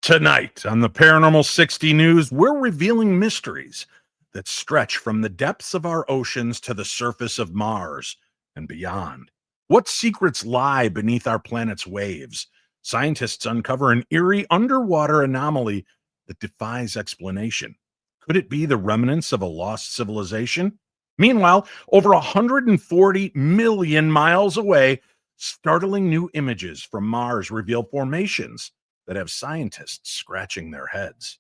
Tonight on the Paranormal 60 News, we're revealing mysteries that stretch from the depths of our oceans to the surface of Mars and beyond. What secrets lie beneath our planet's waves? Scientists uncover an eerie underwater anomaly that defies explanation. Could it be the remnants of a lost civilization? Meanwhile, over 140 million miles away, startling new images from Mars reveal formations that have scientists scratching their heads.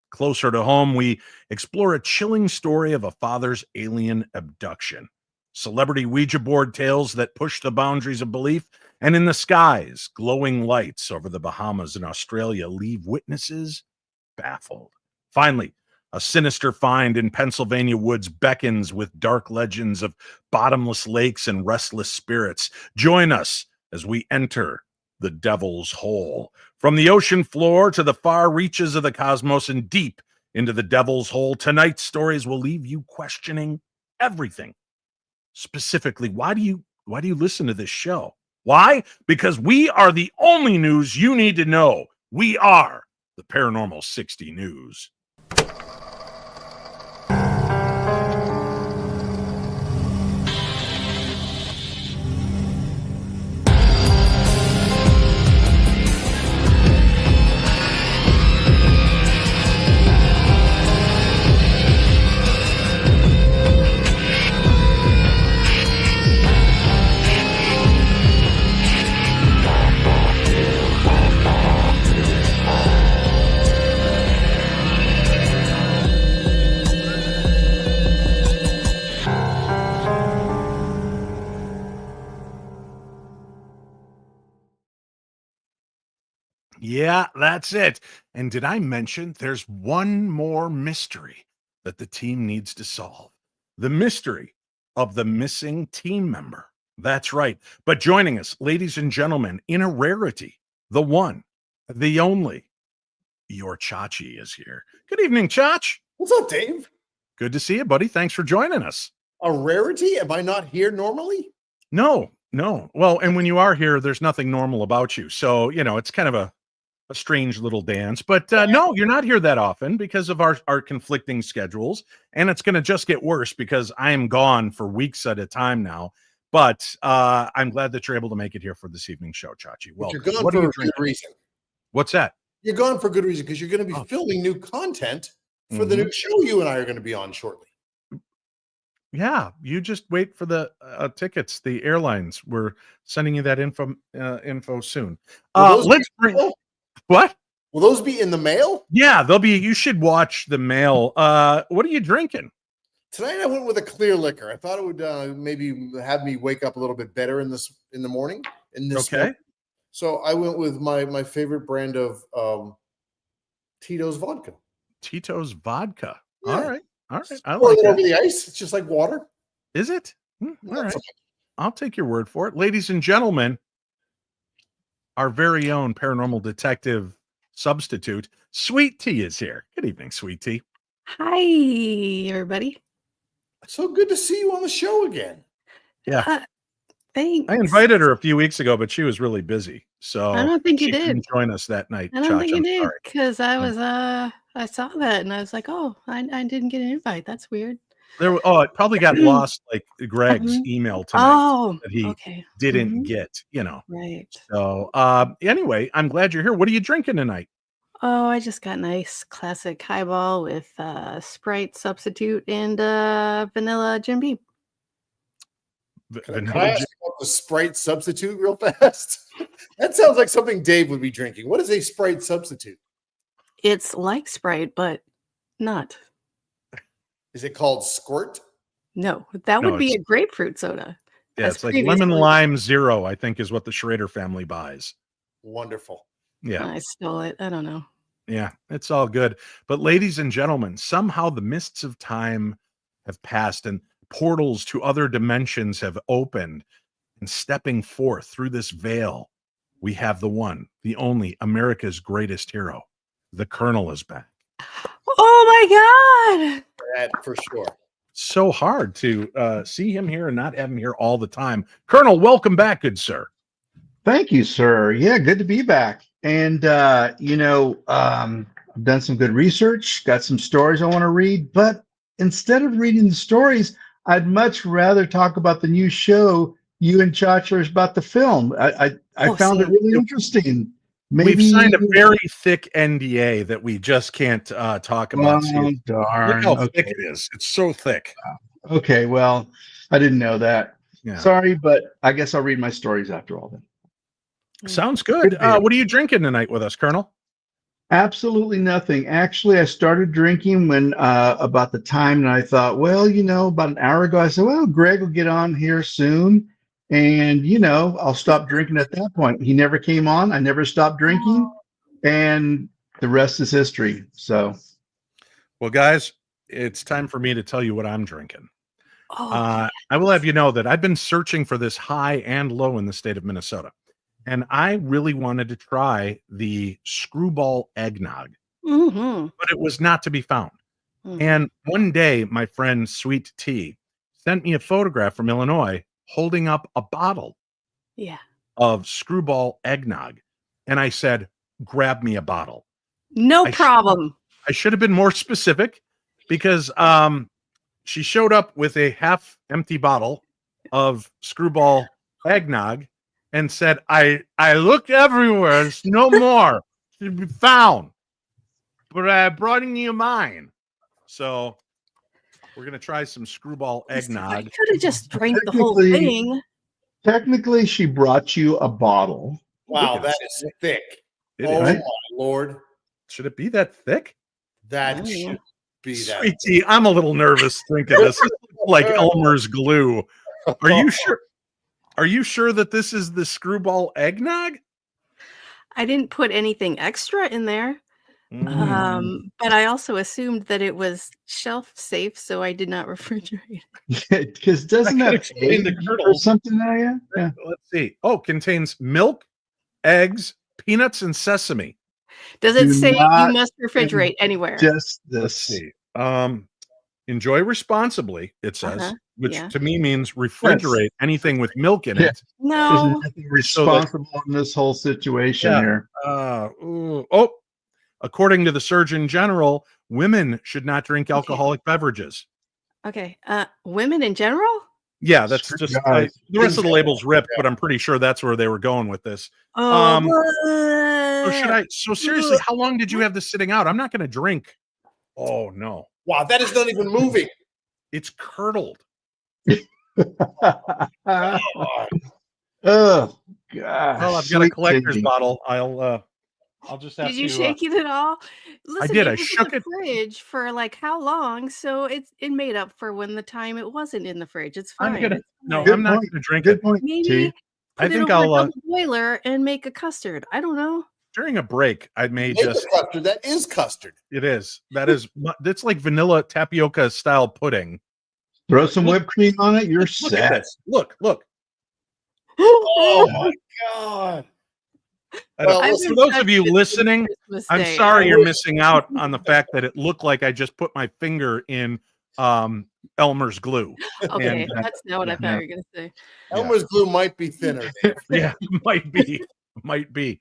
Closer to home, we explore a chilling story of a father's alien abduction, celebrity Ouija board tales that push the boundaries of belief, and in the skies, glowing lights over the Bahamas and Australia leave witnesses baffled. Finally, a sinister find in Pennsylvania woods beckons with dark legends of bottomless lakes and restless spirits. Join us as we enter the Devil's Hole. From the ocean floor to the far reaches of the cosmos and deep into the Devil's Hole, tonight's stories will leave you questioning everything. Specifically, why do you listen to this show? Why? Because we are the only news you need to know. We are the Paranormal 60 News. Yeah, that's it. And did I mention there's one more mystery that the team needs to solve? The mystery of the missing team member. That's right. But joining us, ladies and gentlemen, in a rarity, the one, the only, your Chachi is here. Good evening, Chach. What's up, Dave? Good to see you, buddy. Thanks for joining us. A rarity? Am I not here normally? No. Well, and when you are here, there's nothing normal about you. So, it's kind of a strange little dance, but no, you're not here that often because of our conflicting schedules, and it's going to just get worse because I am gone for weeks at a time now. But I'm glad that you're able to make it here for this evening's show, Chachi. Well, you're gone for good reason. What's that? You're gone for good reason because you're going to be filming new content for the new show you and I are going to be on shortly. Yeah, you just wait for the tickets. The airlines, we're sending you that info soon. Let's bring. What? Will those be in the mail? Yeah, they'll be. You should watch the mail. What are you drinking? Tonight I went with a clear liquor. I thought it would maybe have me wake up a little bit better in the morning. Morning. So I went with my favorite brand of Tito's vodka. Tito's vodka. Yeah. All right. I like it over the ice. It's just like water. Is it? All right. I'll take your word for it, ladies and gentlemen. Our very own paranormal detective substitute, Sweet Tea, is here. Good evening, Sweet Tea. Hi, everybody. So good to see you on the show again. Yeah. Thanks. I invited her a few weeks ago, but she was really busy. So I don't think you did. Couldn't join us that night. I don't think you did because I was I saw that and I was like, oh, I didn't get an invite. That's weird. It probably got lost like Greg's email tonight that he didn't get, Right. So anyway, I'm glad you're here. What are you drinking tonight? Oh, I just got nice classic highball with Sprite substitute and vanilla Jim Beam. Can I ask about the Sprite substitute real fast? That sounds like something Dave would be drinking. What is a Sprite substitute? It's like Sprite, but not. Is it called Squirt? No, that would be a grapefruit soda. Yeah, it's like lemon lime zero, I think, is what the Schrader family buys. Wonderful. Yeah. I stole it. I don't know. Yeah, it's all good. But ladies and gentlemen, somehow the mists of time have passed and portals to other dimensions have opened. And stepping forth through this veil, we have the one, the only, America's greatest hero. The Colonel is back. Oh my God. That for sure. So hard to see him here and not have him here all the time. Colonel, welcome back, good sir. Thank you, sir. Yeah, good to be back. and I've done some good research, got some stories I want to read, but instead of reading the stories, I'd much rather talk about the new show you and Chachi are about the film. I found it really interesting. We've signed a very thick NDA that we just can't talk about. Oh, darn. Look how thick it is. It's so thick. Okay, well, I didn't know that. Yeah. Sorry, but I guess I'll read my stories after all then. Sounds good. What are you drinking tonight with us, Colonel? Absolutely nothing. Actually, I started drinking when about the time, and I thought, well, about an hour ago, I said, well, Greg will get on here soon, and I'll stop drinking at that point. He never came on. I never stopped drinking, and the rest is history. So, well, guys, it's time for me to tell you what I'm drinking. Oh, I will have you know that I've been searching for this high and low in the state of Minnesota. And I really wanted to try the screwball eggnog, but it was not to be found. And one day, my friend Sweet Tea sent me a photograph from Illinois holding up a bottle of screwball eggnog. And I said, grab me a bottle. No problem. I should have been more specific because she showed up with a half empty bottle of screwball eggnog and said, I looked everywhere. There's no more to be found. But I brought you mine. So we're going to try some screwball eggnog. I could have just drank the whole thing. Technically, she brought you a bottle. Wow, that is thick. My Lord. Should it be that thick? That should be that. Sweet Tea, I'm a little nervous thinking this is like Elmer's glue. Are you sure? Are you sure that this is the screwball eggnog? I didn't put anything extra in there. But I also assumed that it was shelf safe, so I did not refrigerate it. Because doesn't that explain the kernels or something there? Yeah. Let's see. Oh, contains milk, eggs, peanuts, and sesame. Does it say you must refrigerate anywhere? Just this. Let's see. Enjoy responsibly, it says, which to me means refrigerate anything with milk in it. No. There's nothing responsible in this whole situation here. According to the Surgeon General, women should not drink alcoholic beverages. Okay. Women in general? Yeah, that's just the rest of the label's ripped, but I'm pretty sure that's where they were going with this. So seriously, how long did you have this sitting out? I'm not going to drink. Oh no. Wow, that is not even moving. It's curdled. Oh Well, gosh. I've got a collector's bottle. I'll just have to. Did you shake it at all? Listen, I did. It I was shook in it. the fridge for like how long? So it made up for when the time it wasn't in the fridge. It's fine. I'm not going to drink Good it. point. Maybe I think I'll I'll boiler and make a custard. I don't know. during a break. I may Make just. the custard. That is custard. It is. That is. That's like vanilla tapioca style pudding. Throw some whipped cream on it. You're Look set. at this. Look. Oh my god. Well, for those of you listening, I'm sorry you're missing out on the fact that it looked like I just put my finger in Elmer's glue. Okay, And, that's not what I thought you were going to say. Elmer's glue might be thinner. Dave. Yeah, might be.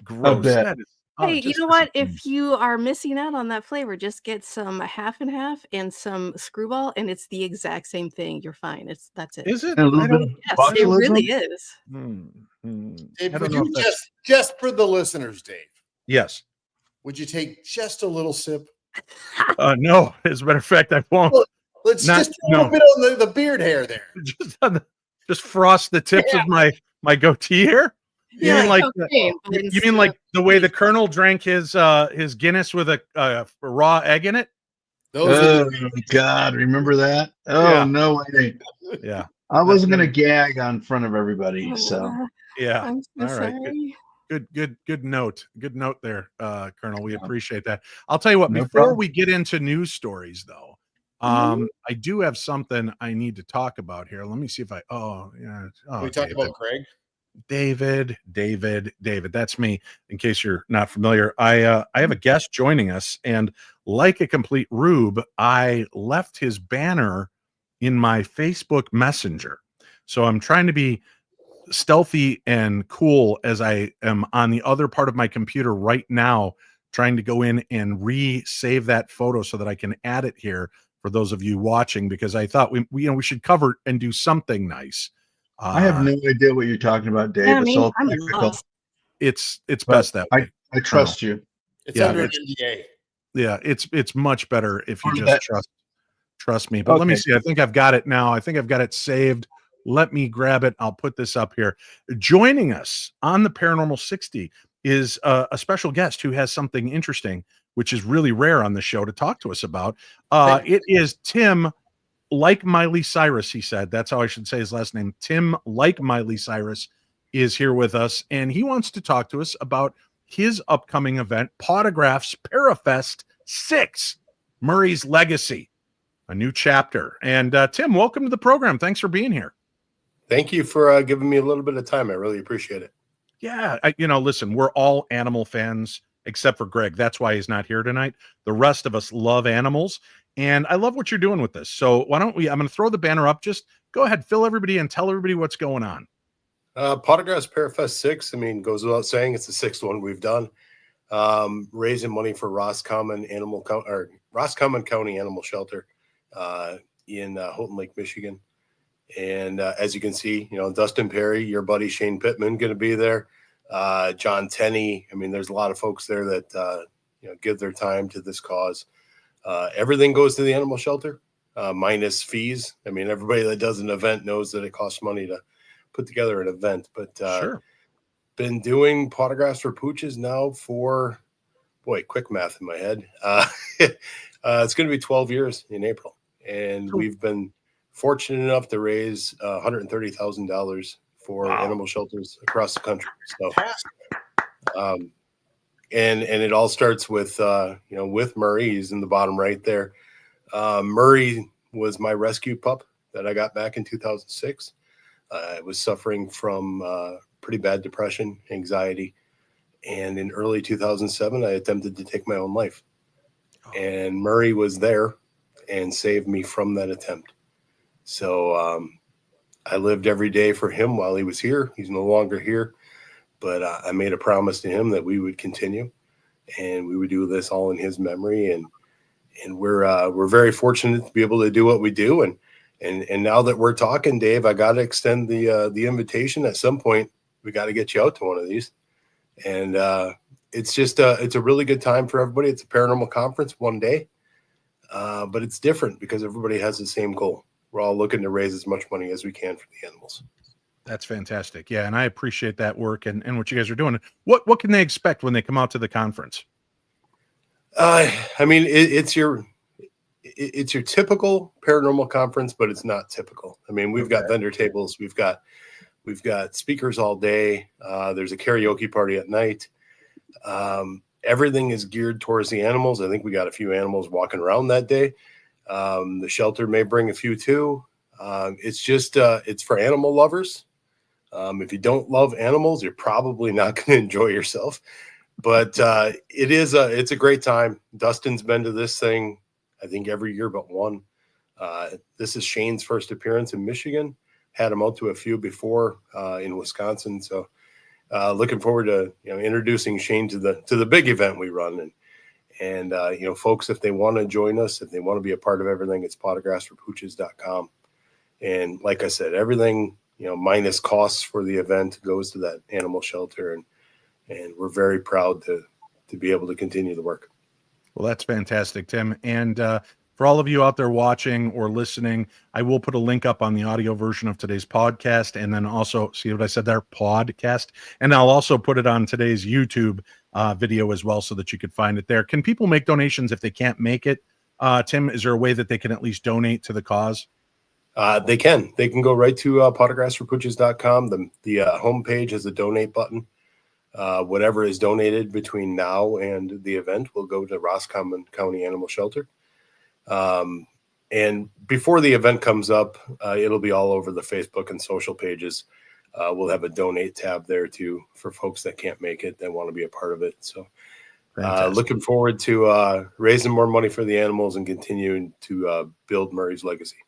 Gross. bet. That is, Hey, you know what? If you are missing out on that flavor, just get some half and half and some screwball, and it's the exact same thing. You're fine. That's it. Is it? And a little bit of Yes, it botulism. really is. Dave, I would don't know you if that's- just for the listeners, Dave? Yes. Would you take just a little sip? No. As a matter of fact, I won't. Look, let's just a little bit on the beard hair there. Just frost the tips of my goatee here. You mean like the way the Colonel drank his Guinness with a raw egg in it? Oh God, remember that? Oh Yeah. no way. Yeah. I wasn't gonna gag on front of everybody. So Yeah. I'm so All right. sorry. Good note. Good note there, Colonel. We appreciate that. I'll tell you what, No before problem. we get into news stories though, I do have something I need to talk about here. Let me see if we talked about Greg. David. That's me. In case you're not familiar, I have a guest joining us, and like a complete rube, I left his banner in my Facebook Messenger. So I'm trying to be stealthy and cool as I am on the other part of my computer right now, trying to go in and re-save that photo so that I can add it here for those of you watching, because I thought we should cover and do something nice. I have no idea what you're talking about, Dave. Yeah, It's me, all I'm technical, lost. It's but best that way. I trust you. It's Yeah, under an it's- NDA. Yeah, it's much better if you Part of just that- trust me. But let me Okay. see. I think I've got it now. I think I've got it saved. Let me grab it. I'll put this up here. Joining us on the Paranormal 60 is a special guest who has something interesting, which is really rare on the show to talk to us about. It is Tim, like Miley Cyrus, he said. That's how I should say his last name. Tim, like Miley Cyrus, is here with us, and he wants to talk to us about his upcoming event, Podograph's Parafest 6, Murray's Legacy, a new chapter. And Tim, welcome to the program. Thanks for being here. Thank you for giving me a little bit of time. I really appreciate it. Yeah, listen, we're all animal fans except for Greg. That's why he's not here tonight. The rest of us love animals, and I love what you're doing with this. So why don't we? I'm going to throw the banner up. Just go ahead, fill everybody and tell everybody what's going on. Podograph's Parafest 6. I mean, goes without saying, it's the 6th one we've done. Raising money for Roscommon County Animal Shelter in Houghton Lake, Michigan. And as you can see, Dustin Perry, your buddy Shane Pittman, going to be there. John Tenney. I mean, there's a lot of folks there that give their time to this cause. Everything goes to the animal shelter, minus fees. I mean, everybody that does an event knows that it costs money to put together an event. But Sure. Been doing Podographs for Pooches now for, quick math in my head. It's going to be 12 years in April, and we've been fortunate enough to raise $130,000 for animal shelters across the country. So, and it all starts with with Murray. He's in the bottom right there. Murray was my rescue pup that I got back in 2006. I was suffering from pretty bad depression, anxiety, and in early 2007, I attempted to take my own life. And Murray was there and saved me from that attempt. So I lived every day for him while he was here. He's no longer here, but I made a promise to him that we would continue, and we would do this all in his memory. And we're very fortunate to be able to do what we do. And now that we're talking, Dave, I got to extend the invitation. At some point, we got to get you out to one of these. And it's just it's a really good time for everybody. It's a paranormal conference one day, but it's different because everybody has the same goal. We're all looking to raise as much money as we can for the animals. That's fantastic. Yeah, and I appreciate that work and what you guys are doing. What can they expect when they come out to the conference? I mean, it's your typical paranormal conference, but it's not typical. I mean, we've got vendor tables, we've got speakers all day. There's a karaoke party at night. Everything is geared towards the animals. I think we got a few animals walking around that day. The shelter may bring a few too. It's just it's for animal lovers. If you don't love animals, you're probably not going to enjoy yourself. But it's a great time. Dustin's been to this thing, I think, every year but one. This is Shane's first appearance in Michigan. Had him out to a few before in Wisconsin. So looking forward to introducing Shane to the big event we run. And folks, if they want to join us, if they want to be a part of everything, it's podographsforpooches.com. And like I said, everything minus costs for the event goes to that animal shelter, and we're very proud to be able to continue the work. Well, that's fantastic, Tim. And for all of you out there watching or listening, I will put a link up on the audio version of today's podcast, and then also, see what I said there? Podcast. And I'll also put it on today's YouTube video as well so that you could find it there. Can people make donations if they can't make it? Tim, is there a way that they can at least donate to the cause? They can go right to podographsforpooches.com. The homepage has a donate button. Whatever is donated between now and the event will go to Roscommon County Animal Shelter. And before the event comes up, it'll be all over the Facebook and social pages. We'll have a donate tab there too for folks that can't make it, that want to be a part of it. So looking forward to raising more money for the animals and continuing to build Murray's legacy.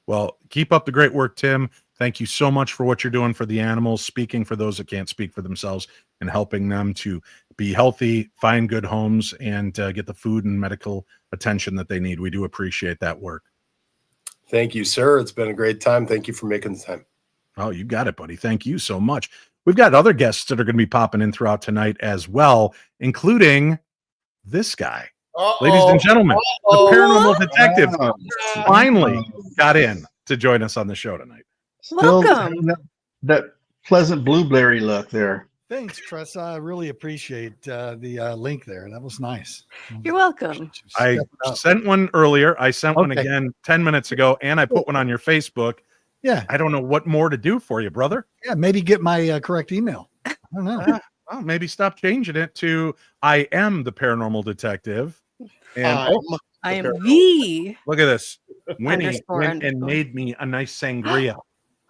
Well, keep up the great work, Tim. Thank you so much for what you're doing for the animals, speaking for those that can't speak for themselves, and helping them to be healthy, find good homes, and get the food and medical attention that they need. We do appreciate that work. Thank you, sir. It's been a great time. Thank you for making the time. Oh, you got it, buddy. Thank you so much. We've got other guests that are going to be popping in throughout tonight as well, including this guy. Ladies and gentlemen, the paranormal detective finally got in to join us on the show tonight. Still Welcome. that pleasant blueberry look there. Thanks, Tressa. I really appreciate the link there. That was nice. You're welcome. I sent one earlier. I sent one Okay. again 10 minutes ago, and I put one on your Facebook. Yeah, I don't know what more to do for you, brother. yeah. Maybe get my correct email. I don't know. Well, maybe stop changing it to I am the paranormal detective. And I am the. look at this. Winnie Underscore, went and underscore. made me a nice sangria.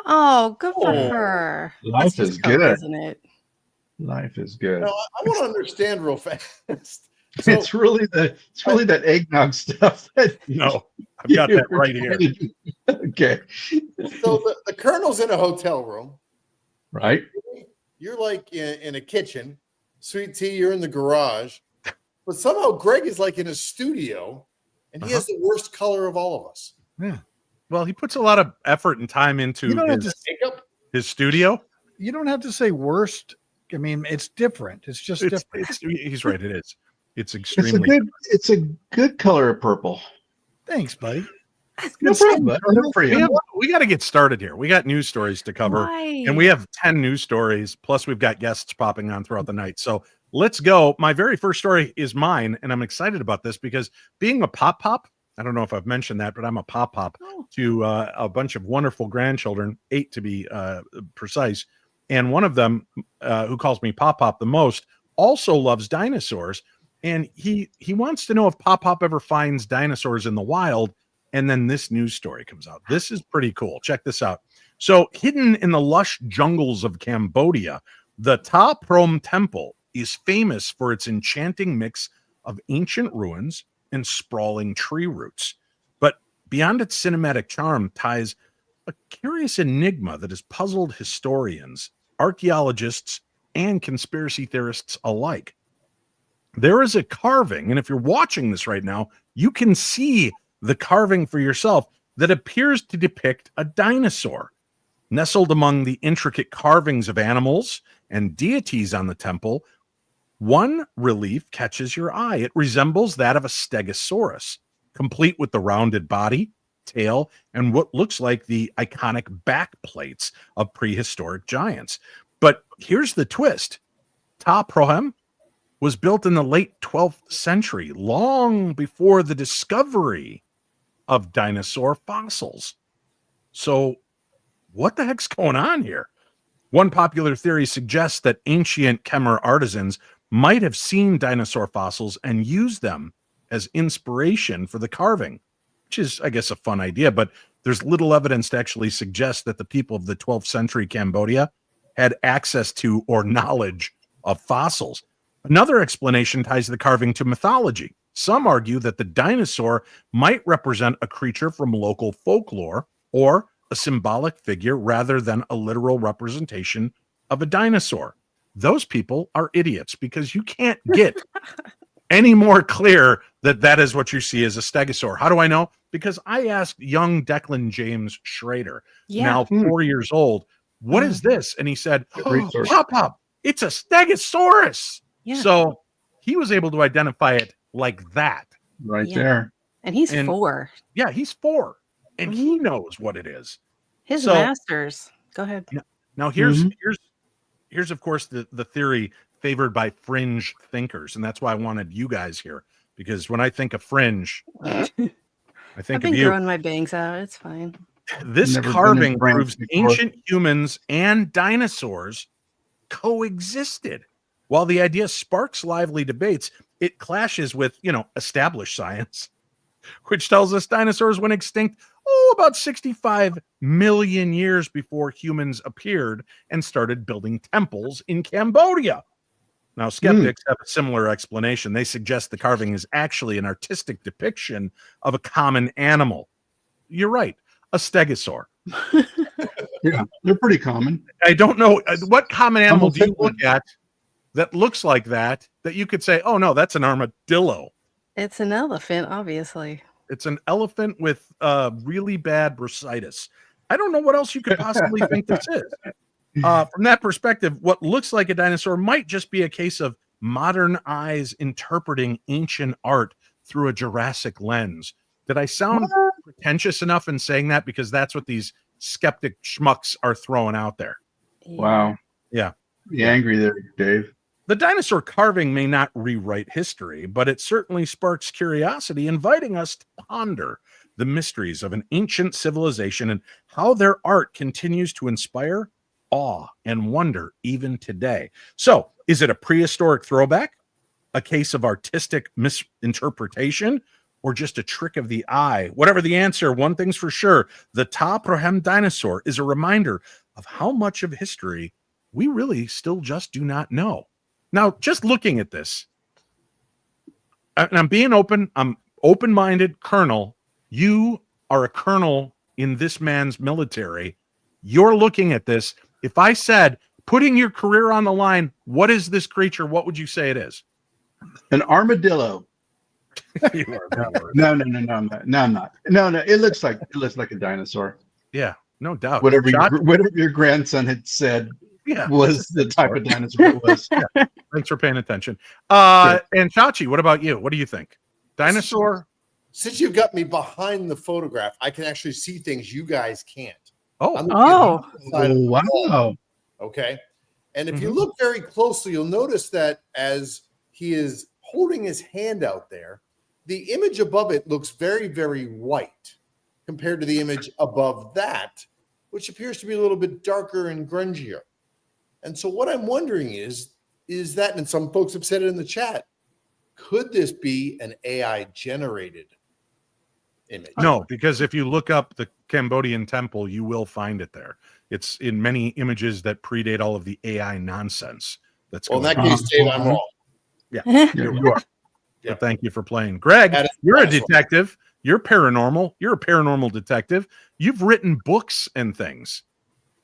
Oh, good for Oh, her. Life That's is Coke, good. isn't it? Life is good. Now, I want to understand real fast. So, It's really that eggnog stuff. No, I've got that right here. Okay. so the colonel's in a hotel room. Right. You're like in a kitchen. Sweet tea, you're in the garage. But somehow Greg is like in a studio, and he has the worst color of all of us. Well, he puts a lot of effort and time into You don't have his studio. You don't have to say worst. I mean, it's different. It's just different. He's right. It is. It's It's a extremely. it's a good color of purple. Thanks, buddy. No problem. bud. Good for you. We got to get started here. We got news stories to cover. Why? And we have 10 news stories, plus we've got guests popping on throughout the night. So let's go. My very first story is mine, and I'm excited about this because being a pop, I don't know if I've mentioned that, but I'm a pop to a bunch of wonderful grandchildren, 8 to be precise. And one of them, who calls me Pop the most, also loves dinosaurs. And he wants to know if Pop ever finds dinosaurs in the wild. And then this news story comes out. This is pretty cool. Check this out. So hidden in the lush jungles of Cambodia, the Ta Prohm Temple is famous for its enchanting mix of ancient ruins and sprawling tree roots. But beyond its cinematic charm lies a curious enigma that has puzzled historians, archaeologists, and conspiracy theorists alike. There is a carving, and if you're watching this right now, you can see the carving for yourself that appears to depict a dinosaur. Nestled among the intricate carvings of animals and deities on the temple, one relief catches your eye. It resembles that of a stegosaurus, complete with the rounded body, tail, and what looks like the iconic back plates of prehistoric giants. But here's the twist. Ta Prohm was built in the late 12th century, long before the discovery of dinosaur fossils. So what the heck's going on here? One popular theory suggests that ancient Khmer artisans might have seen dinosaur fossils and used them as inspiration for the carving, which is, I guess, a fun idea, but there's little evidence to actually suggest that the people of the 12th century Cambodia had access to or knowledge of fossils. Another explanation ties the carving to mythology. Some argue that the dinosaur might represent a creature from local folklore or a symbolic figure rather than a literal representation of a dinosaur. Those people are idiots because you can't get any more clear that that is what you see as a stegosaur. How do I know? Because I asked young Declan James Schrader, now 4 years old, what is this? And he said, Pop, it's a stegosaurus. Yeah. So he was able to identify it like that. Right Yeah. there. And he's 4. Yeah, he's 4. And he knows what it is. His So- masters. Go ahead. Now here's of course the theory favored by fringe thinkers, and that's why I wanted you guys here, because when I think of fringe, I I've think been of you. growing my bangs out. It's fine. This Never been carving in France proves before. ancient humans and dinosaurs coexisted. While the idea sparks lively debates, it clashes with, established science, which tells us dinosaurs went extinct about 65 million years before humans appeared and started building temples in Cambodia. Now, skeptics have a similar explanation. They suggest the carving is actually an artistic depiction of a common animal. You're right, a stegosaur. Yeah, they're pretty common. I don't know what common animal do you Almost look at that looks like that you could say, oh no, that's an armadillo. It's an elephant, obviously. It's an elephant with really bad bursitis. I don't know what else you could possibly think this is. From that perspective, what looks like a dinosaur might just be a case of modern eyes interpreting ancient art through a Jurassic lens. Did I sound pretentious enough in saying that? Because that's what these skeptic schmucks are throwing out there. Wow. Yeah. Be angry there, Dave. The dinosaur carving may not rewrite history, but it certainly sparks curiosity, inviting us to ponder the mysteries of an ancient civilization and how their art continues to inspire awe and wonder even today. So, is it a prehistoric throwback, a case of artistic misinterpretation, or just a trick of the eye? Whatever the answer, one thing's for sure: the Ta Prohem dinosaur is a reminder of how much of history we really still just do not know. Now, just looking at this, and I'm being open, I'm open-minded, Colonel. You are a colonel in this man's military. You're looking at this. If I said, putting your career on the line, what is this creature? What would you say it is? An armadillo. You are No, I'm not. No, it looks like a dinosaur. Yeah, no doubt. Whatever your grandson had said was the type of dinosaur it was. Yeah. Thanks for paying attention. Sure. And Chachi, what about you? What do you think? Dinosaur? Since you've got me behind the photograph, I can actually see things you guys can't. Oh. Wow. Okay. And if you look very closely, you'll notice that as he is holding his hand out there, the image above it looks very, very white compared to the image above that, which appears to be a little bit darker and grungier. And so what I'm wondering is that, and some folks have said it in the chat, could this be an AI generated image? No, because if you look up the Cambodian temple, you will find it there. It's in many images that predate all of the AI nonsense. That's Well, in that case, Dave, I'm wrong. Yeah, you are. Yeah. So thank you for playing. Greg, you're a detective. You're paranormal. You're a paranormal detective. You've written books and things.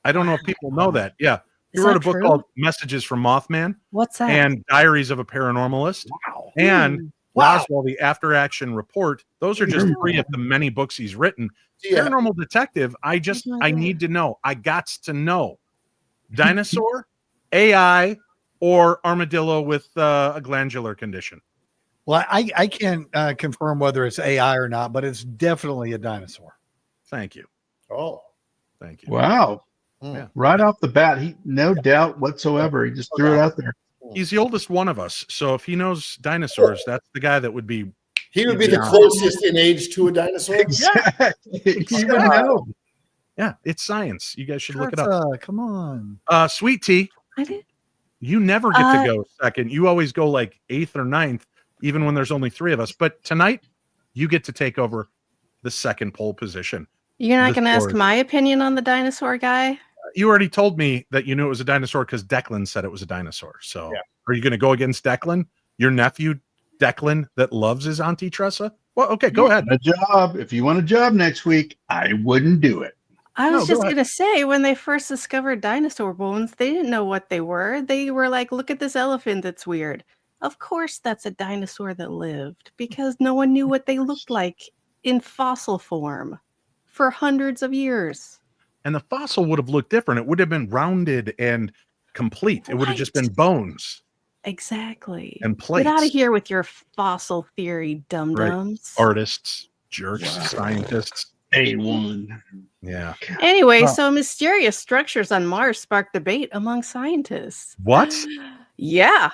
I don't know if people know that. Yeah. You wrote a book called Messages from Mothman. What's that? And Diaries of a Paranormalist. Wow. And Roswell, the After Action Report. Those are just three of the many books he's written. Paranormal detective, I need to know. I got to know. Dinosaur, AI, or armadillo with a glandular condition. Well, I can't confirm whether it's AI or not, but it's definitely a dinosaur. Thank you. Oh, thank you. Wow. Yeah. Right off the bat, he no doubt whatsoever. He just threw it out there. He's the oldest one of us, so if he knows dinosaurs, that's the guy that would be. He would be the closest in age to a dinosaur. Exactly. He would know. Yeah, it's science. You guys should look it up. Come on. Sweet Tea, I did. you never get to go second. You always go like 8th or 9th, even when there's only 3 of us. But tonight, you get to take over the second pole position. You're not going to ask my opinion on the dinosaur guy? You already told me that you knew it was a dinosaur because Declan said it was a dinosaur. So are you going to go against Declan, your nephew Declan that loves his Auntie Tressa? Well, okay, go ahead. A job. If you want a job next week, I wouldn't do it. I was just going to say, when they first discovered dinosaur bones, they didn't know what they were. They were like, look at this elephant that's weird. Of course, that's a dinosaur that lived because no one knew what they looked like in fossil form for hundreds of years. And the fossil would have looked different. It would have been rounded and complete. It would have just been bones. Exactly. And plates. Get out of here with your fossil theory, dum-dums. Right. Artists, jerks, scientists. A1. Yeah. Anyway, so mysterious structures on Mars spark debate among scientists. What? Yeah.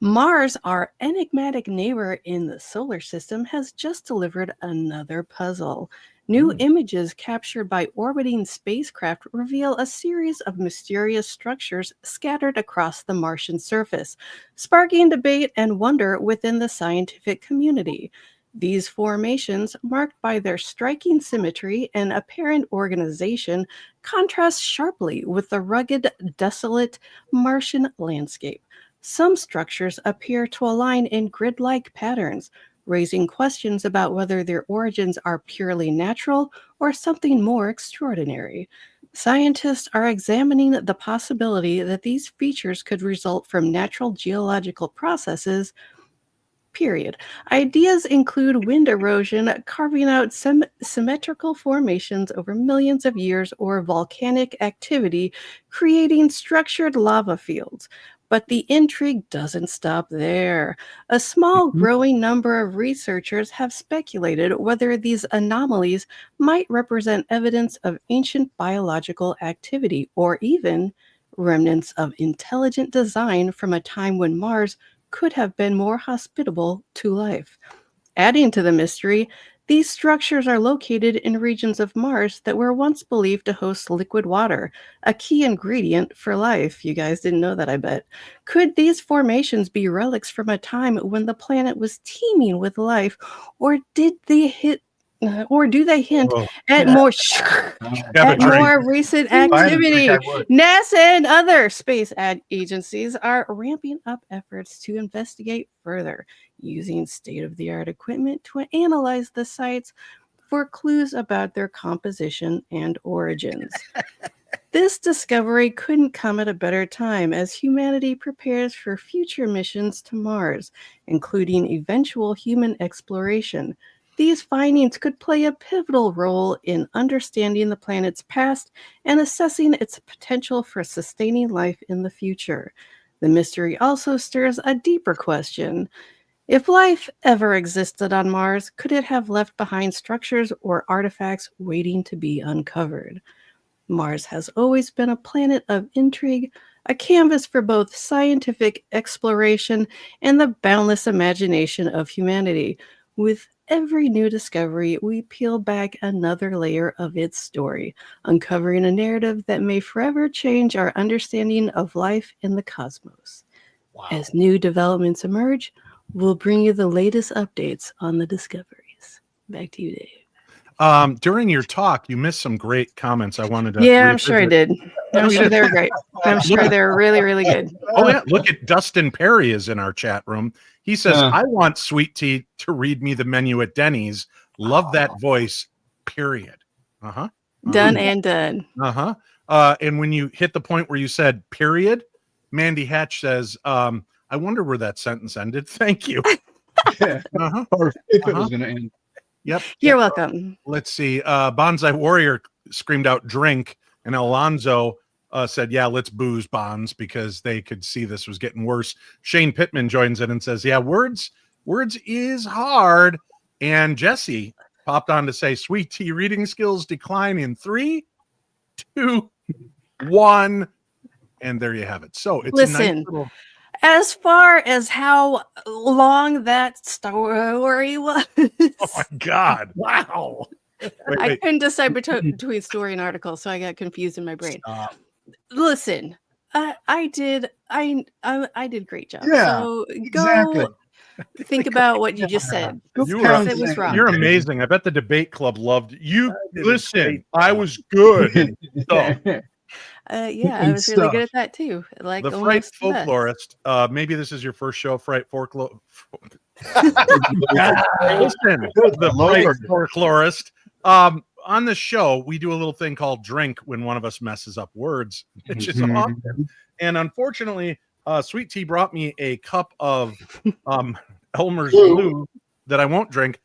Mars, our enigmatic neighbor in the solar system, has just delivered another puzzle. New images captured by orbiting spacecraft reveal a series of mysterious structures scattered across the Martian surface, sparking debate and wonder within the scientific community. These formations, marked by their striking symmetry and apparent organization, contrast sharply with the rugged, desolate Martian landscape. Some structures appear to align in grid-like patterns, raising questions about whether their origins are purely natural or something more extraordinary. Scientists are examining the possibility that these features could result from natural geological processes. Period. Ideas include wind erosion, carving out symmetrical formations over millions of years, or volcanic activity, creating structured lava fields. But the intrigue doesn't stop there. A small, growing number of researchers have speculated whether these anomalies might represent evidence of ancient biological activity, or even remnants of intelligent design from a time when Mars could have been more hospitable to life. Adding to the mystery, these structures are located in regions of Mars that were once believed to host liquid water, a key ingredient for life. You guys didn't know that, I bet. Could these formations be relics from a time when the planet was teeming with life, or do they hint at more recent activity? NASA and other space agencies are ramping up efforts to investigate further, using state-of-the-art equipment to analyze the sites for clues about their composition and origins. This discovery couldn't come at a better time as humanity prepares for future missions to Mars, including eventual human exploration. These findings could play a pivotal role in understanding the planet's past and assessing its potential for sustaining life in the future. The mystery also stirs a deeper question. If life ever existed on Mars, could it have left behind structures or artifacts waiting to be uncovered? Mars has always been a planet of intrigue, a canvas for both scientific exploration and the boundless imagination of humanity. With every new discovery, we peel back another layer of its story, uncovering a narrative that may forever change our understanding of life in the cosmos. Wow. As new developments emerge, we'll bring you the latest updates on the discoveries. Back to you, Dave. During your talk, you missed some great comments. I wanted to. Yeah, I'm sure I did. I'm sure they were great. I'm sure they were really, really good. Oh yeah, look at Dustin Perry is in our chat room. He says, "I want Sweet Tea to read me the menu at Denny's. Love that voice. Period." Done and done. And when you hit the point where you said period, Mandy Hatch says, "I wonder where that sentence ended." Thank you. Or if it was going to end. Yep. You're welcome. Let's see. Bonsai Warrior screamed out drink, and Alonzo said, yeah, let's booze Bonds, because they could see this was getting worse. Shane Pittman joins in and says, yeah, words is hard. And Jesse popped on to say, Sweet Tea reading skills decline in 3, 2, 1. And there you have it. So it's a nice little... As far as how long that story was. Oh my God. Wow. I couldn't decide between story and article, so I got confused in my brain. Stop. Listen, I did a great job. Yeah, so exactly. Think about what you just said. It was wrong. You're amazing. I bet the debate club loved you. Listen, I was good. I was really good at that too. Like the Fright Folklorist. Maybe this is your first show, Fright Folklorist. Listen, the Fright Folklorist. On the show, we do a little thing called drink when one of us messes up words, which is awesome. And unfortunately, Sweet Tea brought me a cup of Elmer's Blue that I won't drink.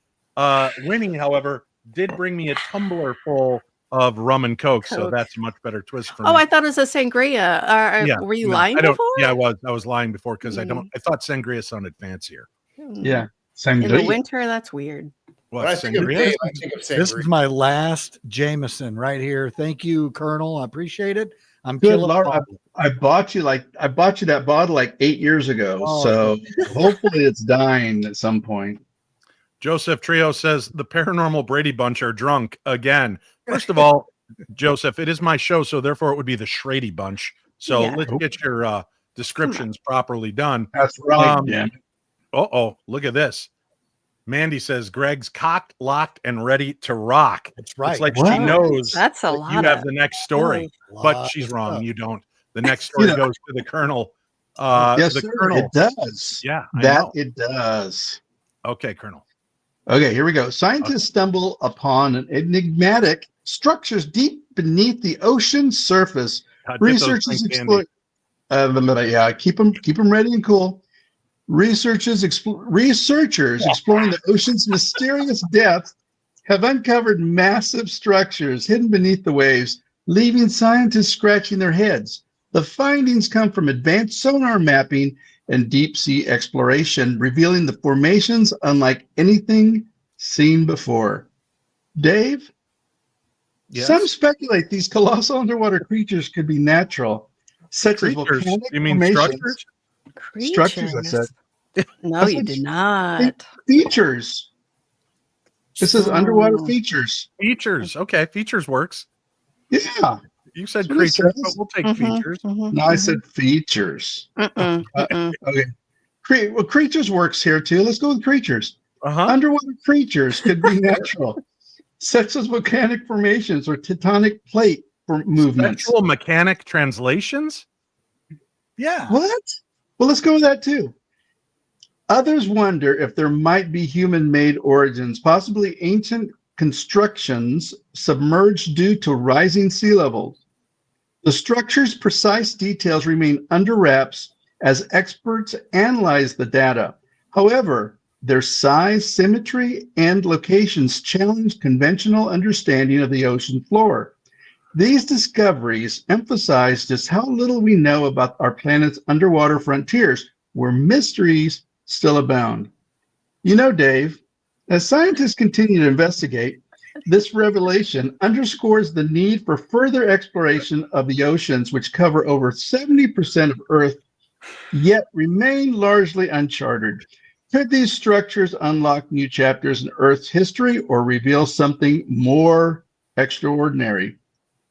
Winnie, however, did bring me a tumbler full of rum and Coke, so that's a much better twist for me. I thought it was a sangria. Were you lying before? Yeah, I was lying before because I thought sangria sounded fancier. Yeah, sangria. In the winter, that's weird. What, I think of This is my last Jameson right here. Thank you, Colonel. I appreciate it. I'm good, Laura. I bought you that bottle like 8 years ago, so hopefully it's dying at some point. Joseph Trio says the Paranormal Brady Bunch are drunk again. First of all, Joseph, it is my show, so therefore it would be the Schrady Bunch. So let's get your descriptions properly done. That's right. Yeah. Look at this. Mandy says Greg's cocked, locked, and ready to rock. That's right. It's like she knows that's a lot. You have the next story, but she's wrong. You don't. The next story goes to the Colonel. Yes, the sir, Colonel. it does. Yeah, it does. Okay, Colonel. Okay, here we go. Scientists stumble upon an enigmatic structures deep beneath the ocean surface. Researchers explore. Yeah, keep them ready and cool. Researchers exploring the ocean's mysterious depths have uncovered massive structures hidden beneath the waves, leaving scientists scratching their heads. The findings come from advanced sonar mapping and deep sea exploration, revealing the formations unlike anything seen before. Dave? Yes? Some speculate these colossal underwater creatures could be natural, such as volcanic You mean formations. Structures, I said. No, I you said did not. Features. This is underwater features. Features. Okay, features works. Yeah. You said That's what it creatures, but says. we'll take features. No, I said features. Okay. Well, creatures works here too. Let's go with creatures. Underwater creatures could be natural, such as volcanic formations or tectonic plate movements. Actual mechanic translations? Yeah. What? Well, let's go with that too. Others wonder if there might be human-made origins, possibly ancient constructions submerged due to rising sea levels. The structure's precise details remain under wraps as experts analyze the data. However, their size, symmetry, and locations challenge conventional understanding of the ocean floor. These discoveries emphasize just how little we know about our planet's underwater frontiers, where mysteries still abound. You know, Dave, as scientists continue to investigate, this revelation underscores the need for further exploration of the oceans, which cover over 70% of Earth, yet remain largely uncharted. Could these structures unlock new chapters in Earth's history or reveal something more extraordinary?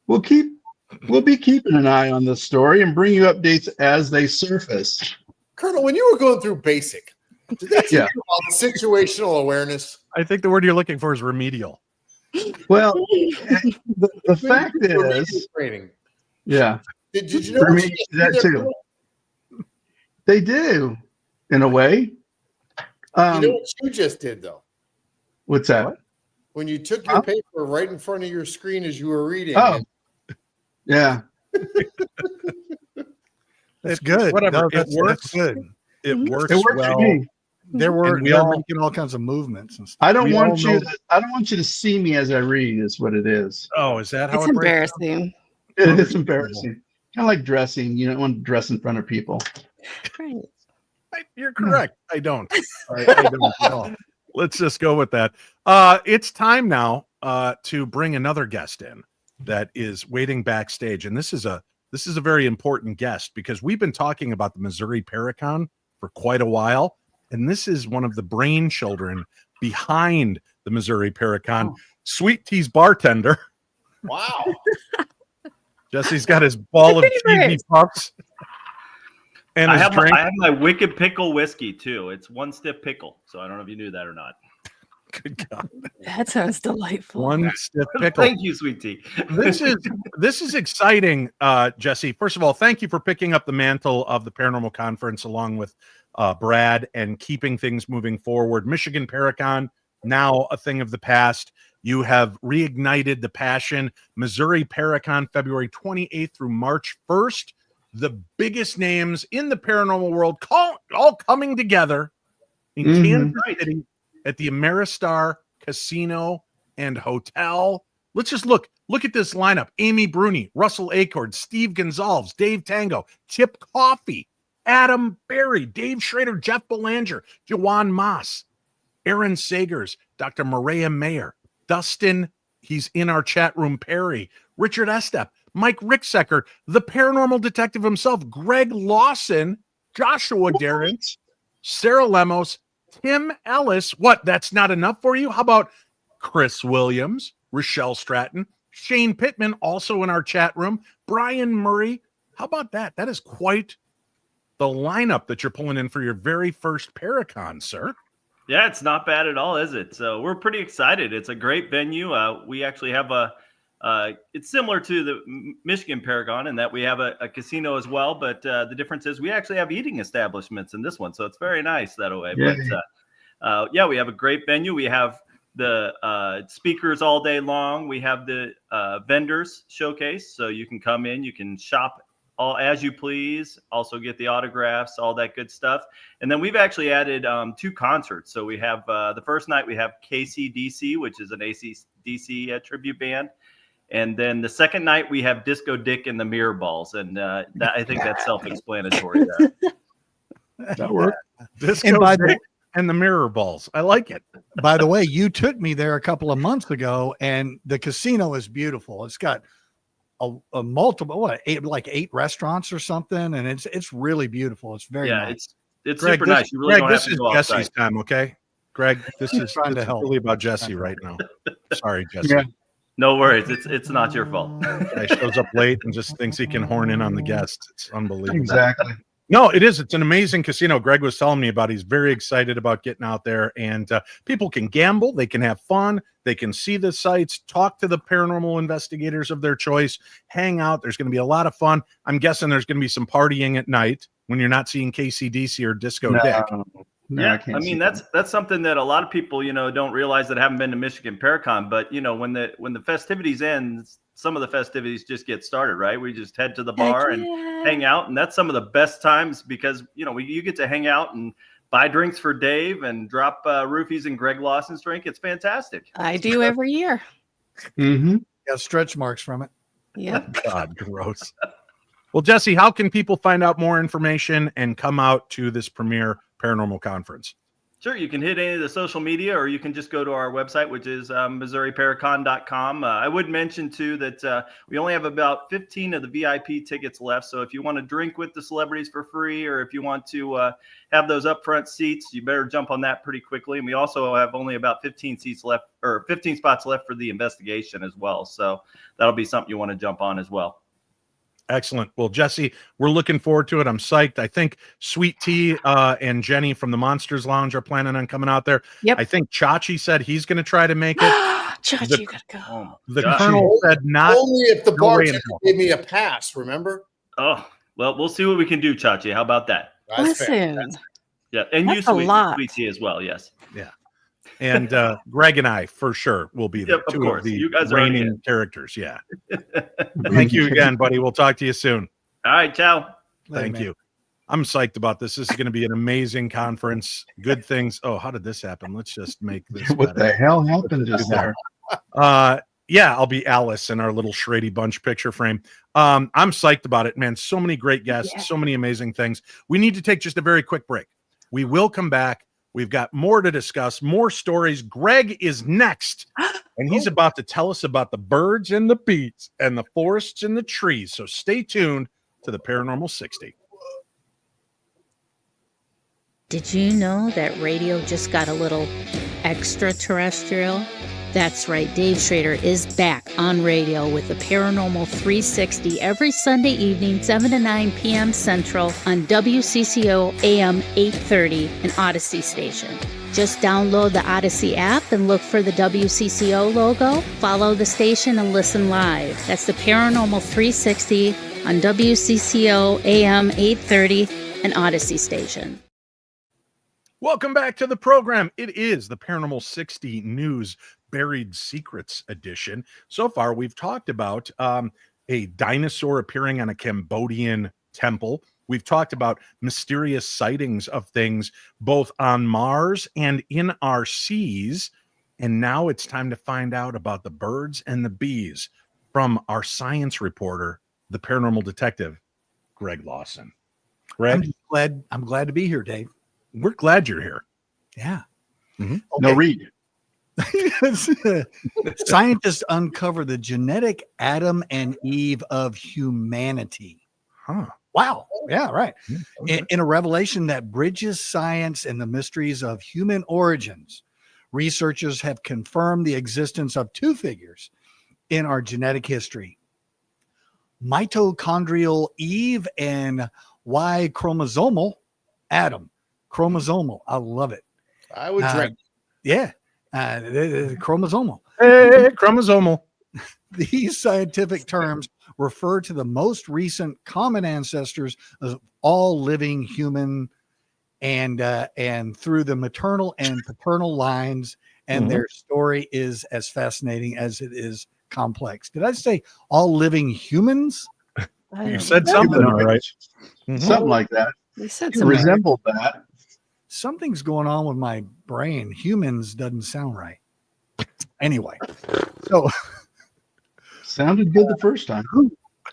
We'll be keeping an eye on this story and bring you updates as they surface. Colonel, when you were going through basic, did they teach you about situational awareness? I think the word you're looking for is remedial. Well, the fact is, training. Yeah. Did you know for me, that too? They do, in a way. You know what you just did, though? What's that? When you took your paper right in front of your screen as you were reading. Oh, yeah. It's good. Whatever. No, It works. That's good. It works, It works well. for me. They're making all kinds of movements and stuff. I don't want you to see me as I read. Is what it is. Oh, is that how It's it breaks embarrassing. It's embarrassing. Kind of like dressing. You don't want to dress in front of people. Right. You're correct. I don't. I don't at all. Let's just go with that. It's time now to bring another guest in that is waiting backstage, and this is a very important guest because we've been talking about the Missouri Paracon for quite a while, and this is one of the brain children behind the Missouri Paracon. Sweet Tea's bartender. Wow. Jesse's got his ball of cheesy puffs. And I have my Wicked Pickle whiskey too. It's one stiff pickle. So I don't know if you knew that or not. Good God. That sounds delightful. One stiff pickle. Thank you, Sweet Tea. This is exciting, Jesse. First of all, thank you for picking up the mantle of the Paranormal Conference along with Brad and keeping things moving forward. Michigan Paracon, now a thing of the past. You have reignited the passion. Missouri Paracon, February 28th through March 1st. The biggest names in the paranormal world all coming together in Kansas City at the Ameristar Casino and Hotel. Let's just look at this lineup. Amy Bruni, Russell Acord, Steve Gonzalez, Dave Tango, Chip Coffey, Adam Berry, Dave Schrader, Jeff Belanger, Jawan Moss, Aaron Sagers, Dr. Maria Mayer, Dustin, he's in our chat room, Perry, Richard Estep, Mike Ricksecker, the paranormal detective himself, Greg Lawson, Joshua Darren, Sarah Lemos, Tim Ellis. What? That's not enough for you? How about Chris Williams, Rochelle Stratton, Shane Pittman, also in our chat room, Brian Murray. How about that? That is quite the lineup that you're pulling in for your very first Paracon, sir. Yeah, it's not bad at all, is it? So we're pretty excited. It's a great venue. We actually have it's similar to the Michigan Paragon in that we have a casino as well, but the difference is we actually have eating establishments in this one, so it's very nice that way. Yeah. yeah, we have a great venue. We have the speakers all day long. We have the vendors showcase, so you can come in, you can shop all as you please, also get the autographs, all that good stuff. And then we've actually added 2 concerts. So we have the first night we have KCDC, which is an AC/DC tribute band. And then the second night we have Disco Dick and the Mirror Balls. And I think that's self-explanatory there. That worked. Disco Dick and the Mirror Balls. I like it. By the way, you took me there a couple of months ago, and the casino is beautiful. It's got a multiple, like 8 restaurants or something, and it's really beautiful. It's very nice. It's Greg, super nice. You really don't have this to is go Jesse's outside. time, okay? Greg, this is really about Jesse right now. Sorry, Jesse. Yeah. No worries. It's not your fault. Guy shows up late and just thinks he can horn in on the guests. It's unbelievable. Exactly. No, it is. It's an amazing casino. Greg was telling me about. He's very excited about getting out there, and people can gamble. They can have fun. They can see the sites, talk to the paranormal investigators of their choice, hang out. There's going to be a lot of fun. I'm guessing there's going to be some partying at night when you're not seeing KCDC or Disco Dick. No, Yeah, I mean that's something that a lot of people don't realize that haven't been to Michigan Paracon. But when the festivities end, some of the festivities just get started, right? We just head to the bar and hang out, and that's some of the best times because you get to hang out and buy drinks for Dave and drop roofies in Greg Lawson's drink. It's fantastic. I do every year. Mm-hmm. Got stretch marks from it. Yep. God, gross. Well, Jesse, how can people find out more information and come out to this premier paranormal conference? Sure, you can hit any of the social media, or you can just go to our website, which is MissouriParacon.com. I would mention, too, that we only have about 15 of the VIP tickets left. So if you want to drink with the celebrities for free, or if you want to have those upfront seats, you better jump on that pretty quickly. And we also have only about 15 seats left, or 15 spots left for the investigation as well. So that'll be something you want to jump on as well. Excellent. Well, Jesse, we're looking forward to it. I'm psyched. I think Sweet Tea and Jenny from the Monsters Lounge are planning on coming out there. Yep. I think Chachi said he's going to try to make it. Chachi, you gotta go. The Colonel said not. Only if the no way in bartender hell. gave me a pass, remember? Oh, well, we'll see what we can do, Chachi. How about that? That's fair. Listen, Yeah, and you That's a lot. Sweet Tea as well, yes. And Greg and I, for sure, will be there. Yep, of Two course. of the You guys are already reigning characters. Yeah. Thank you again, buddy. We'll talk to you soon. All right, ciao. Thank you. I'm psyched about this. This is going to be an amazing conference. Good things. Oh, how did this happen? Let's just make this What better. the hell happened just there? Yeah, I'll be Alice in our little Schrady Bunch picture frame. I'm psyched about it, man. So many great guests, Yeah. so many amazing things. We need to take just a very quick break. We will come back. We've got more to discuss, more stories. Greg is next, and he's about to tell us about the birds and the bees and the forests and the trees. So stay tuned to the Paranormal 60. Did you know that radio just got a little extraterrestrial? That's right, Dave Schrader is back on radio with the Paranormal 360 every Sunday evening, 7 to 9 p.m. Central on WCCO AM 830, an Odyssey station. Just download the Odyssey app and look for the WCCO logo, follow the station, and listen live. That's the Paranormal 360 on WCCO AM 830, an Odyssey station. Welcome back to the program. It is the Paranormal 60 News Buried Secrets edition. So far, we've talked about a dinosaur appearing on a Cambodian temple. We've talked about mysterious sightings of things both on Mars and in our seas. And now it's time to find out about the birds and the bees from our science reporter, the paranormal detective, Greg Lawson. Greg, I'm glad to be here, Dave. we're glad you're here. Yeah. Mhm. No read. Scientists uncover the genetic Adam and Eve of humanity. Huh. Wow. Yeah, right. Okay. In a revelation that bridges science and the mysteries of human origins, researchers have confirmed the existence of 2 figures in our genetic history: mitochondrial Eve and Y chromosomal Adam. Chromosomal. I love it. I would drink. Yeah. Chromosomal. Hey, chromosomal. These scientific terms refer to the most recent common ancestors of all living human and through the maternal and paternal lines, and their story is as fascinating as it is complex. Did I say all living humans? You said something, all right. Something like that. You said It something. resembled that. Something's going on with my brain. Humans doesn't sound right. Anyway, so sounded good the first time.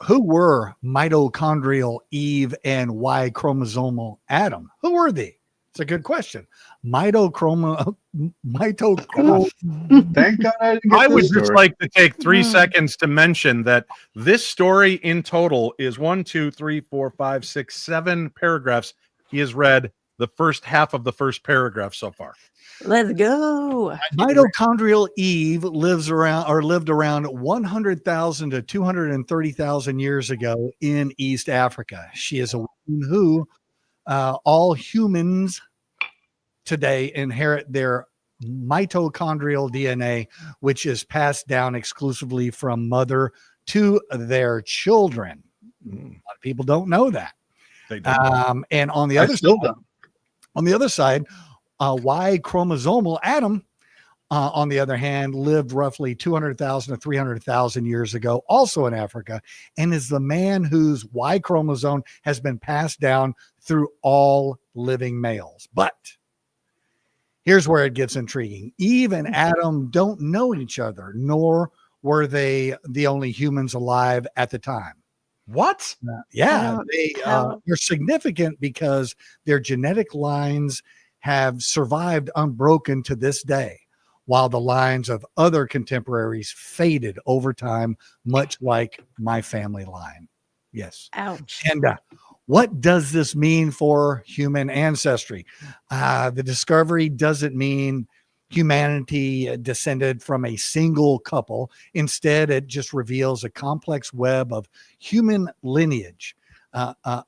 Who were mitochondrial Eve and Y chromosomal Adam? Who were they? It's a good question. Thank God I didn't get I would this just story. like to take 3 seconds to mention that this story in total is 1, 2, 3, 4, 5, 6, 7 paragraphs. He has read the first half of the first paragraph so far. Let's go. Mitochondrial Eve lived around 100,000 to 230,000 years ago in East Africa. She is a woman who all humans today inherit their mitochondrial DNA, which is passed down exclusively from mother to their children. A lot of people don't know that. They don't. And on the I other still side, don't. on the other side, Y chromosomal Adam, on the other hand, lived roughly 200,000 to 300,000 years ago, also in Africa, and is the man whose Y chromosome has been passed down through all living males. But here's where it gets intriguing. Eve and Adam don't know each other, nor were they the only humans alive at the time. What? They're significant because their genetic lines have survived unbroken to this day, while the lines of other contemporaries faded over time, much like my family line. Yes. Ouch. And what does this mean for human ancestry? The discovery doesn't mean humanity descended from a single couple. Instead, it just reveals a complex web of human lineage.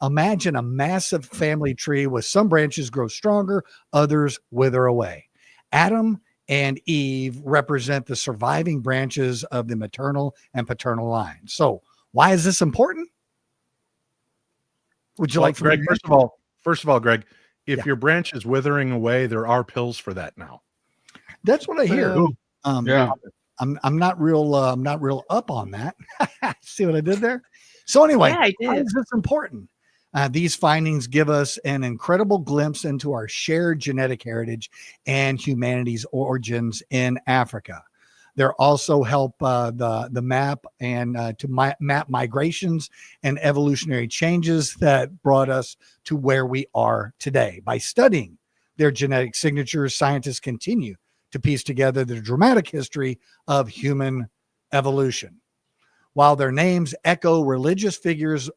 Imagine a massive family tree with some branches grow stronger, others wither away. Adam and Eve represent the surviving branches of the maternal and paternal line. So why is this important? Would you like, Greg? First of all, Greg, if your branch is withering away, there are pills for that now. That's what I hear. Yeah. I'm not real up on that. See what I did there? So anyway, Yeah, I did. why is this important? These findings give us an incredible glimpse into our shared genetic heritage and humanity's origins in Africa. They also help the map and to map migrations and evolutionary changes that brought us to where we are today. By studying their genetic signatures, scientists continue to piece together the dramatic history of human evolution. While their names echo religious figures,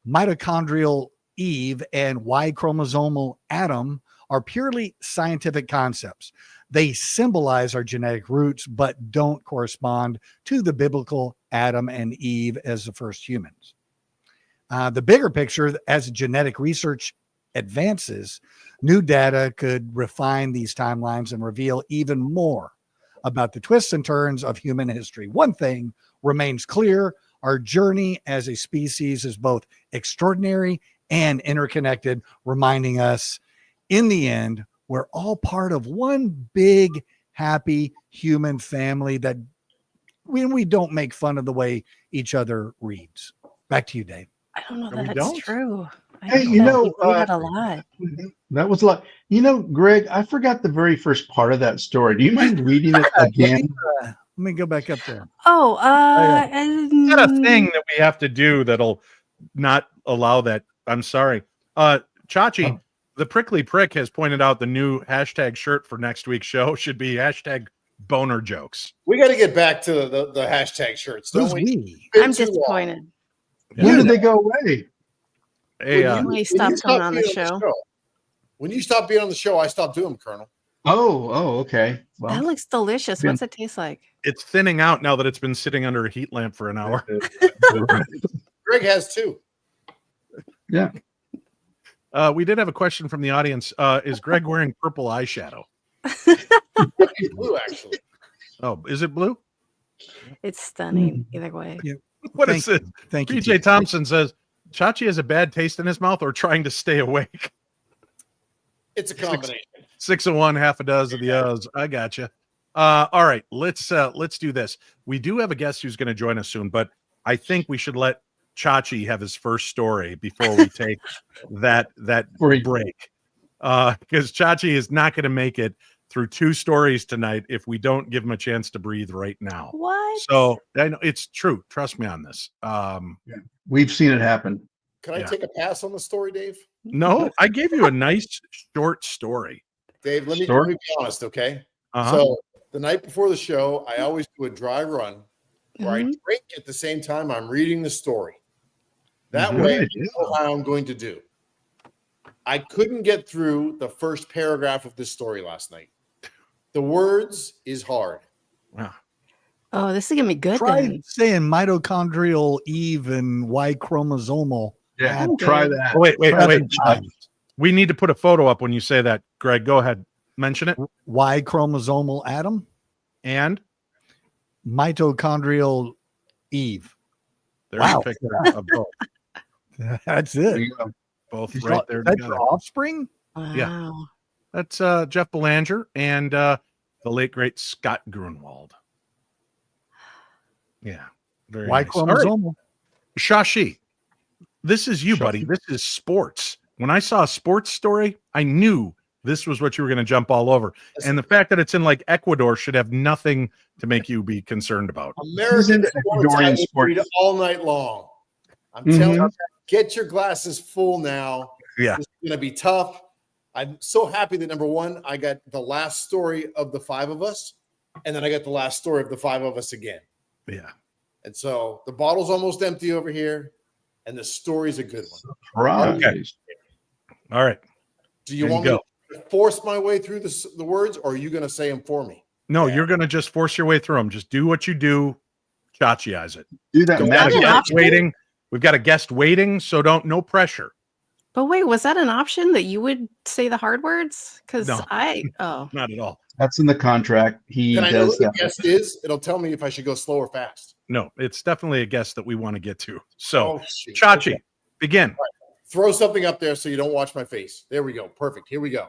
mitochondrial Eve and Y chromosomal Adam are purely scientific concepts. They symbolize our genetic roots, but don't correspond to the biblical Adam and Eve as the first humans. The bigger picture, as genetic research advances, new data could refine these timelines and reveal even more about the twists and turns of human history. One thing remains clear: our journey as a species is both extraordinary and interconnected, reminding us in the end, we're all part of one big, happy human family that we don't make fun of the way each other reads. Back to you, Dave. I don't know No, we that that's don't. true. I Hey, think you that know, we do that a lot. That was a lot. You know, Greg, I forgot the very first part of that story. Do you mind reading it again? Let me go back up there. Oh, Is that a thing that we have to do that'll not allow that? I'm sorry. Chachi, the prickly prick has pointed out the new hashtag shirt for next week's show should be hashtag boner jokes. We got to get back to the hashtag shirts, don't Who's we? we? Been I'm too long. disappointed. When did they go away? Hey, When you stopped coming on the being show. When you stopped being on the show, I stopped doing them, Colonel. Oh, okay. Well, That looks delicious. What's it taste like? it's thinning out now that it's been sitting under a heat lamp for an hour. Greg has two. yeah. We did have a question from the audience. Is Greg wearing purple eyeshadow? He's blue, actually. Oh, is it blue? It's stunning either way. Yeah. What is it? Thank you. PJ Thompson says Chachi has a bad taste in his mouth or trying to stay awake. It's a combination. 6 of one, half a dozen of the others. I got you. All right, let's do this. We do have a guest who's going to join us soon, but I think we should let Chachi have his first story before we take that break. Because Chachi is not going to make it through 2 stories tonight if we don't give him a chance to breathe right now. What? So I know it's true. Trust me on this. We've seen it happen. Can I take a pass on the story, Dave? No, I gave you a nice short story. Dave, let me be honest, okay? So the night before the show, I always do a dry run where I drink at the same time I'm reading the story. That way, I know how I'm going to do. I couldn't get through the first paragraph of this story last night. The words is hard. Wow. Oh, this is gonna be good. Try saying mitochondrial Eve and Y chromosomal. Yeah, try that. Oh, wait. We need to put a photo up when you say that, Greg. Go ahead. Mention it. Y chromosomal atom and mitochondrial Eve. There's a picture of both. That's it. Both right there That's together. your offspring? Wow. Yeah. That's Jeff Belanger and the late great Scott Grunwald. Yeah. Very Y nice. chromosomal. Right. Chachi, this is you, buddy. This is sports. When I saw a sports story, I knew this was what you were going to jump all over. And the fact that it's in like Ecuador should have nothing to make you be concerned about. American sports read all night long. I'm telling you, get your glasses full now. Yeah. It's going to be tough. I'm so happy that number one, I got the last story of the 5 of us, and then I got the last story of the 5 of us again. Yeah. And so the bottle's almost empty over here, and the story's a good one. Surprise. Okay. All right. Do you want me to force my way through the words, or are you going to say them for me? No, you're going to just force your way through them. Just do what you do. Chachi-ize it. Do that. We've got a guest waiting, so no pressure. But wait, was that an option that you would say the hard words? Because No. not at all. That's in the contract. He Can I know does who the that. guest is? It'll tell me if I should go slow or fast. No, it's definitely a guest that we want to get to. So, shoot. Chachi, Okay. begin. Right. Throw something up there so you don't watch my face. There we go. Perfect. Here we go.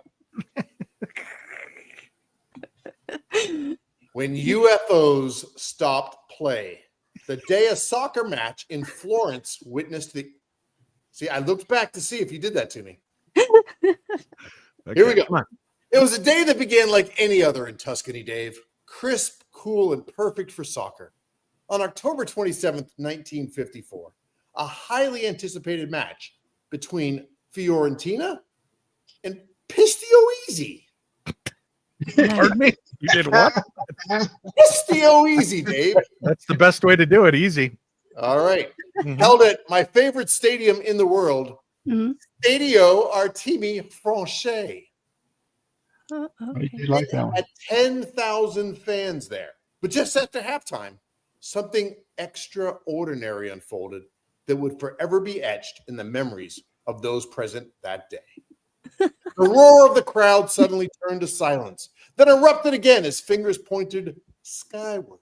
When UFOs stopped play, the day a soccer match in Florence witnessed the. See, I looked back to see if you did that to me. Here we go. It was a day that began like any other in Tuscany, Dave. Crisp, cool, and perfect for soccer. On October 27th, 1954, a highly anticipated match between Fiorentina and Pistoiese. Pardon me? You did what? Pistoiese, Dave. That's the best way to do it. Easy. All right. Held at my favorite stadium in the world, Stadio Artemi Francais. You like that one? Had 10,000 fans there. But just after halftime, something extraordinary unfolded that would forever be etched in the memories of those present that day. The roar of the crowd suddenly turned to silence, then erupted again as fingers pointed skyward.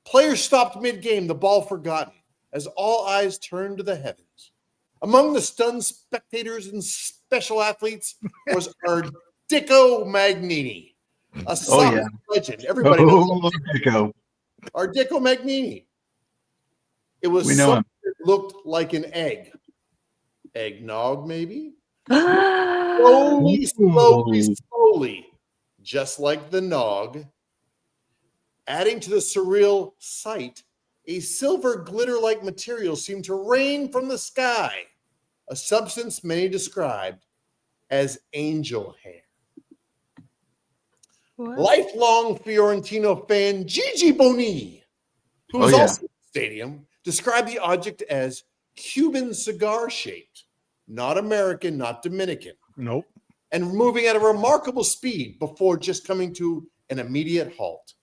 Players stopped mid-game, the ball forgotten, as all eyes turned to the heavens. Among the stunned spectators and special athletes was Ardicco Magnini, a soccer legend. Everybody knows Ardicco. Ardicco Magnini. It was We know something that looked like an egg. Eggnog, maybe? Slowly, just like the nog, adding to the surreal sight, a silver glitter-like material seemed to rain from the sky, a substance many described as angel hair. What? Lifelong Fiorentino fan Gigi Boni, who was also in the stadium, described the object as Cuban cigar-shaped, not American, not Dominican. Nope. And moving at a remarkable speed before just coming to an immediate halt.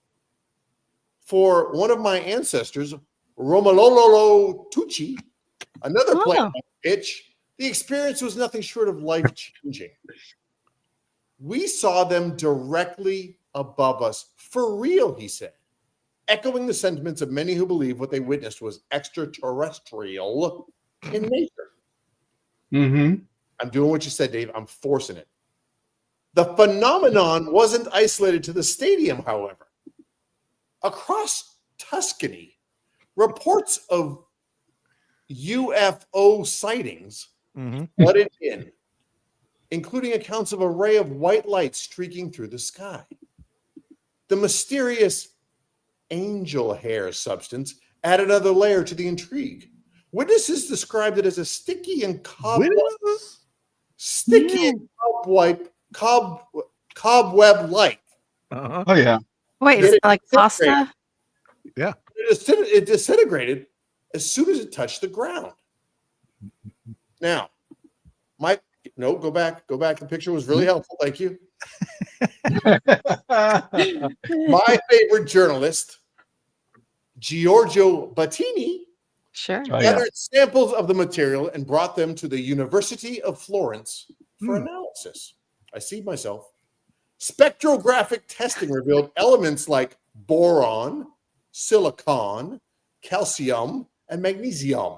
For one of my ancestors, Romololo Tucci, another player on the pitch, the experience was nothing short of life-changing. We saw them directly above us, for real, he said, echoing the sentiments of many who believe what they witnessed was extraterrestrial in nature. Mm-hmm. I'm doing what you said, Dave. I'm forcing it. The phenomenon wasn't isolated to the stadium, however. Across Tuscany, reports of UFO sightings flooded in, including accounts of a ray of white light streaking through the sky. The mysterious angel hair substance added another layer to the intrigue. Witnesses described it as a sticky and cobweb like. Oh yeah. Wait, is it like pasta? Yeah. It disintegrated as soon as it touched the ground. Now, Mike, no, go back. The picture was really helpful. Thank you. My favorite journalist, Giorgio Battini, gathered samples of the material and brought them to the University of Florence for analysis. I see myself. Spectrographic testing revealed elements like boron, silicon, calcium, and magnesium,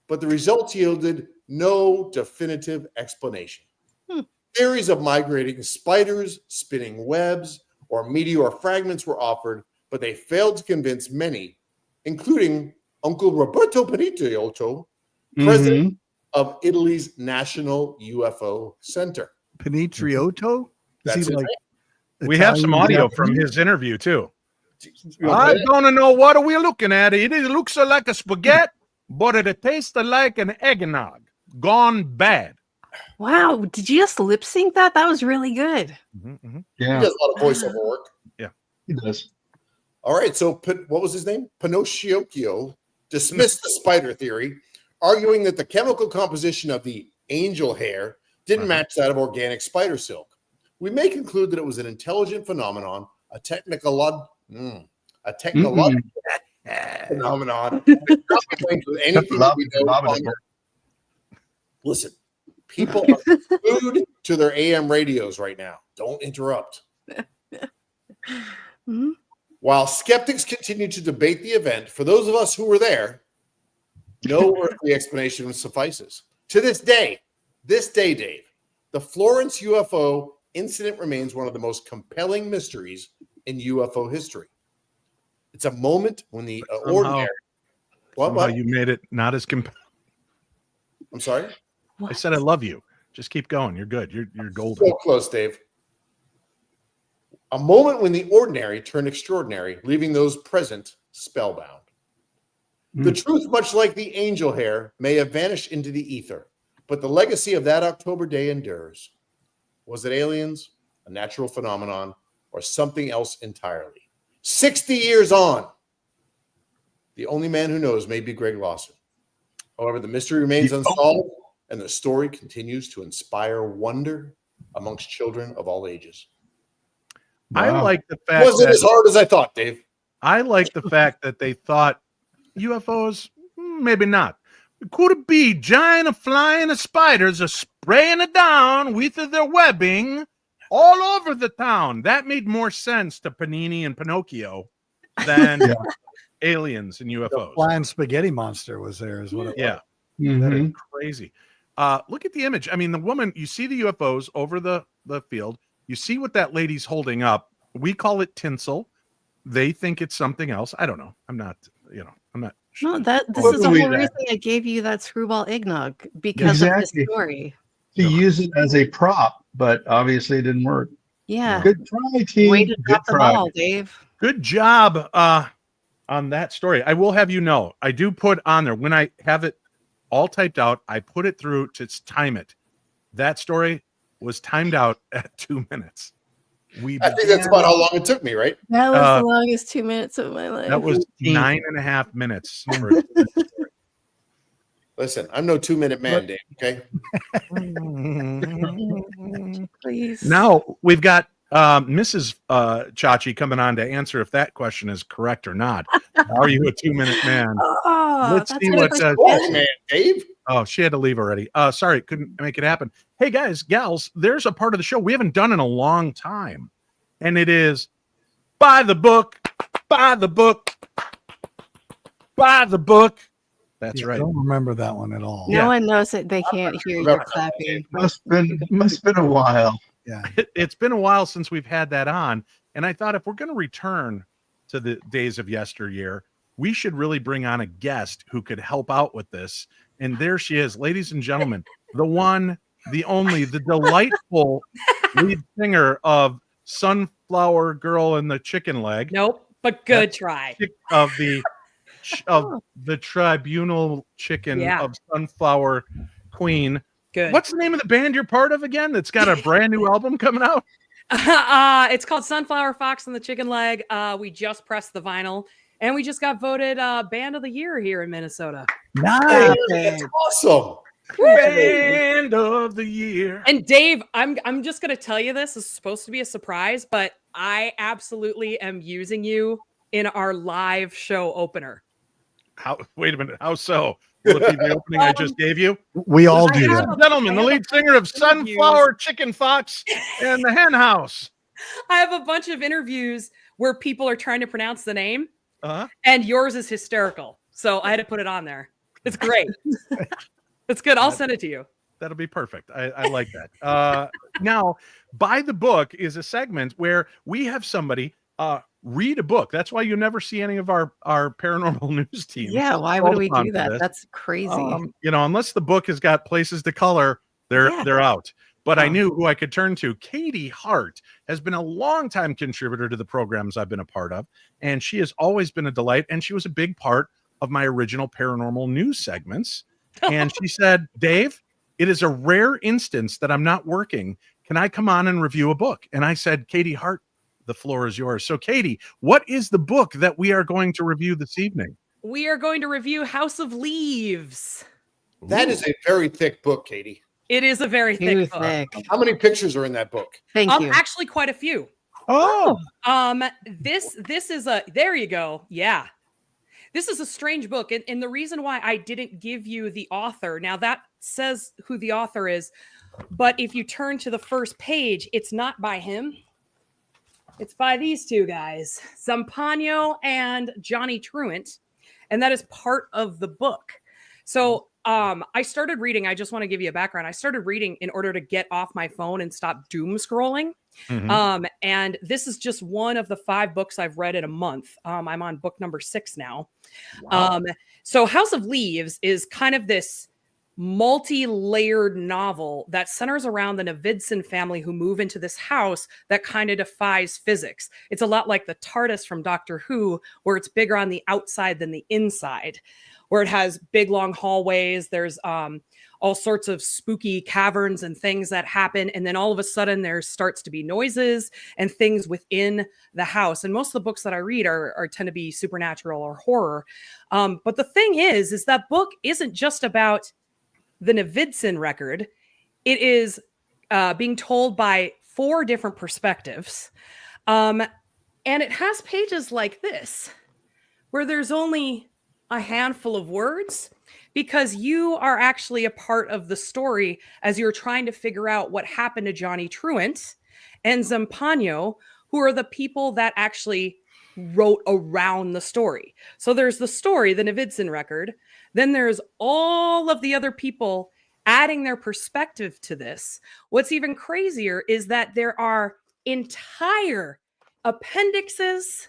but the results yielded no definitive explanation. Theories of migrating spiders, spinning webs, or meteor fragments were offered, but they failed to convince many, including Uncle Roberto Panitriotto, president of Italy's National UFO Center. Panitriotto? That's it. We have some audio from his interview too. I don't know what are we looking at. It looks like a spaghetti, but it tastes like an eggnog gone bad. Wow, did you just lip sync that? That was really good. Yeah, he does a lot of voiceover work. Yeah, he does. All right, so what was his name? Pinocchio dismissed the spider theory, arguing that the chemical composition of the angel hair didn't match that of organic spider silk. We may conclude that it was an intelligent phenomenon, a technological phenomenon. Not linked with anything that we know. Listen, people are glued to their AM radios right now. Don't interrupt. While skeptics continue to debate the event, for those of us who were there, no earthly explanation suffices. To this day, Dave, the Florence UFO incident remains one of the most compelling mysteries in UFO history. It's a moment when the ordinary. What? You made it not as compelling. I'm sorry? I said I love you. Just keep going. You're good. You're golden. So close, Dave. A moment when the ordinary turned extraordinary, leaving those present spellbound. The truth, much like the angel hair, may have vanished into the ether, but the legacy of that October day endures. Was it aliens, a natural phenomenon, or something else entirely? 60 years on, the only man who knows may be Greg Lawson. However, the mystery remains unsolved, and the story continues to inspire wonder amongst children of all ages. Wow. I like the fact it wasn't as hard as I thought, Dave. I like the fact that they thought UFOs, maybe not. Could it be giant flying spiders are spraying it down with their webbing all over the town? That made more sense to Panini and Pinocchio than aliens and UFOs. The flying spaghetti monster was there, is what it was. That is crazy. Look at the image. I mean, the woman, you see the UFOs over the field. You see what that lady's holding up. We call it tinsel. They think it's something else. I don't know. I'm not. No, this is the whole reason I gave you that screwball eggnog, because of this story. To use it as a prop, but obviously it didn't work. Yeah. Good try, team. Way to drop the ball, Dave. Good job on that story. I will have you know, I do put on there when I have it all typed out, I put it through to time it. That story was timed out at 2 minutes. I think that's about how long it took me, right? That was the longest 2 minutes of my life. That was 9.5 minutes. Listen, I'm no 2-minute man, Dave. Okay. Please. Now we've got Mrs. Chachi coming on to answer if that question is correct or not. Are you a 2-minute man? Let's see what says. Man, Dave. Oh, she had to leave already. Sorry, couldn't make it happen. Hey guys, gals, there's a part of the show we haven't done in a long time, and it is buy the book, buy the book, buy the book. That's right. I don't remember that one at all. No one knows it. They can't hear you clapping. Must been a while. Yeah. It's been a while since we've had that on. And I thought if we're going to return to the days of yesteryear, we should really bring on a guest who could help out with this. And there she is, ladies and gentlemen, the one, the only, the delightful lead singer of Sunflower Girl and the Chicken Leg. Nope, but good try. Of the tribunal chicken of Sunflower Queen. Good. What's the name of the band you're part of again? That's got a brand new album coming out. It's called Sunflower Fox and the Chicken Leg. We just pressed the vinyl, and we just got voted Band of the Year here in Minnesota. Nice. That's awesome. Band of the Year. And Dave, I'm just gonna tell you this is supposed to be a surprise, but I absolutely am using you in our live show opener. How? Wait a minute. How so? Will it be the opening I just gave you? We all do have that. Gentlemen, the lead singer of Sunflower Chicken Fox and the Hen House. I have a bunch of interviews where people are trying to pronounce the name, Uh-huh. and yours is hysterical. So I had to put it on there. It's great. It's good. I'll send it to you. That'll be perfect. I like that. Now, By the Book is a segment where we have somebody read a book. That's why you never see any of our paranormal news team. Yeah, why would we do that? That's crazy. Unless the book has got places to color, they're out. But I knew who I could turn to. Katie Hart has been a longtime contributor to the programs I've been a part of, and she has always been a delight. And she was a big part of my original paranormal news segments. And she said, Dave, it is a rare instance that I'm not working. Can I come on and review a book? And I said, Katie Hart, the floor is yours. So, Katie, what is the book that we are going to review this evening? We are going to review House of Leaves. That is a very thick book, Katie. It is a very thick book. How many pictures are in that book? Thank you. Actually, quite a few. Oh. This is a, there you go. Yeah. This is a strange book. And the reason why I didn't give you the author, now that says who the author is, but if you turn to the first page, it's not by him. It's by these two guys, Zampano and Johnny Truant. And that is part of the book. So I started reading. I just want to give you a background. I started reading in order to get off my phone and stop doom scrolling. Mm-hmm. And this is just one of the 5 books I've read in a month. I'm on book number 6 now. Wow. So House of Leaves is kind of this multi-layered novel that centers around the Navidson family who move into this house that kind of defies physics. It's a lot like the TARDIS from Doctor Who, where it's bigger on the outside than the inside, where it has big, long hallways. There's all sorts of spooky caverns and things that happen. And then all of a sudden there starts to be noises and things within the house. And most of the books that I read are tend to be supernatural or horror. But the thing is that book isn't just about the Navidson record. It is being told by 4 different perspectives. And it has pages like this, where there's only a handful of words, because you are actually a part of the story as you're trying to figure out what happened to Johnny Truant and Zampano, who are the people that actually wrote around the story. So there's the story, the Navidson record. Then there's all of the other people adding their perspective to this. What's even crazier is that there are entire appendixes.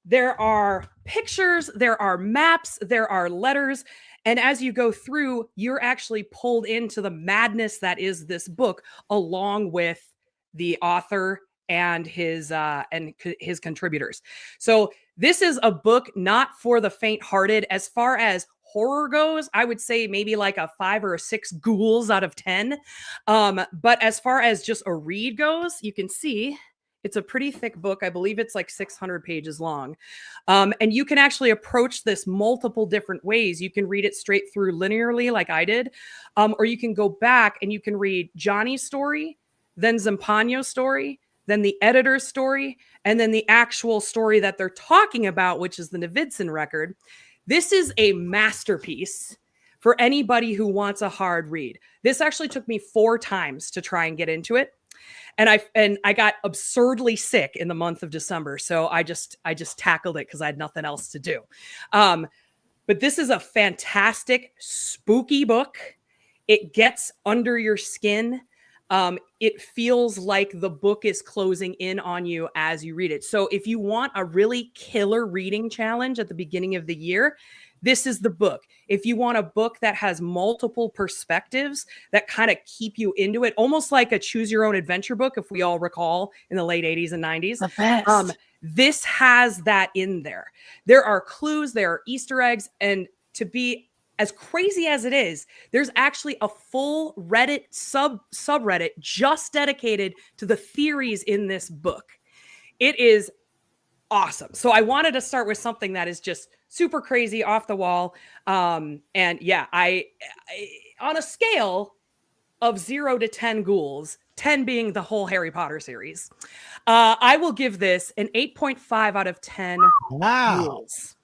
There are pictures, there are maps, there are letters. And as you go through, you're actually pulled into the madness that is this book, along with the author and his contributors. So this is a book not for the faint-hearted. As far as horror goes, I would say maybe like a 5 or a 6 ghouls out of 10. But as far as just a read goes, you can see it's a pretty thick book. I believe it's like 600 pages long. And you can actually approach this multiple different ways. You can read it straight through linearly like I did. Or you can go back and you can read Johnny's story, then Zampano's story, then the editor's story, and then the actual story that they're talking about, which is the Navidson record. This is a masterpiece for anybody who wants a hard read. This actually took me 4 times to try and get into it. And I got absurdly sick in the month of December. So I just tackled it because I had nothing else to do. But this is a fantastic, spooky book. It gets under your skin. it feels like the book is closing in on you as you read it. So if you want a really killer reading challenge at the beginning of the year, this is the book. If you want a book that has multiple perspectives that kind of keep you into it, almost like a choose your own adventure book, if we all recall in the late 80s and 90s. The best. This has that in there. There are clues, there are Easter eggs, and to be as crazy as it is, there's actually a full Reddit subreddit just dedicated to the theories in this book. It is awesome. So I wanted to start with something that is just super crazy, off the wall. And yeah, I on a scale of 0 to 10 ghouls, 10 being the whole Harry Potter series, I will give this an 8.5 out of 10 ghouls.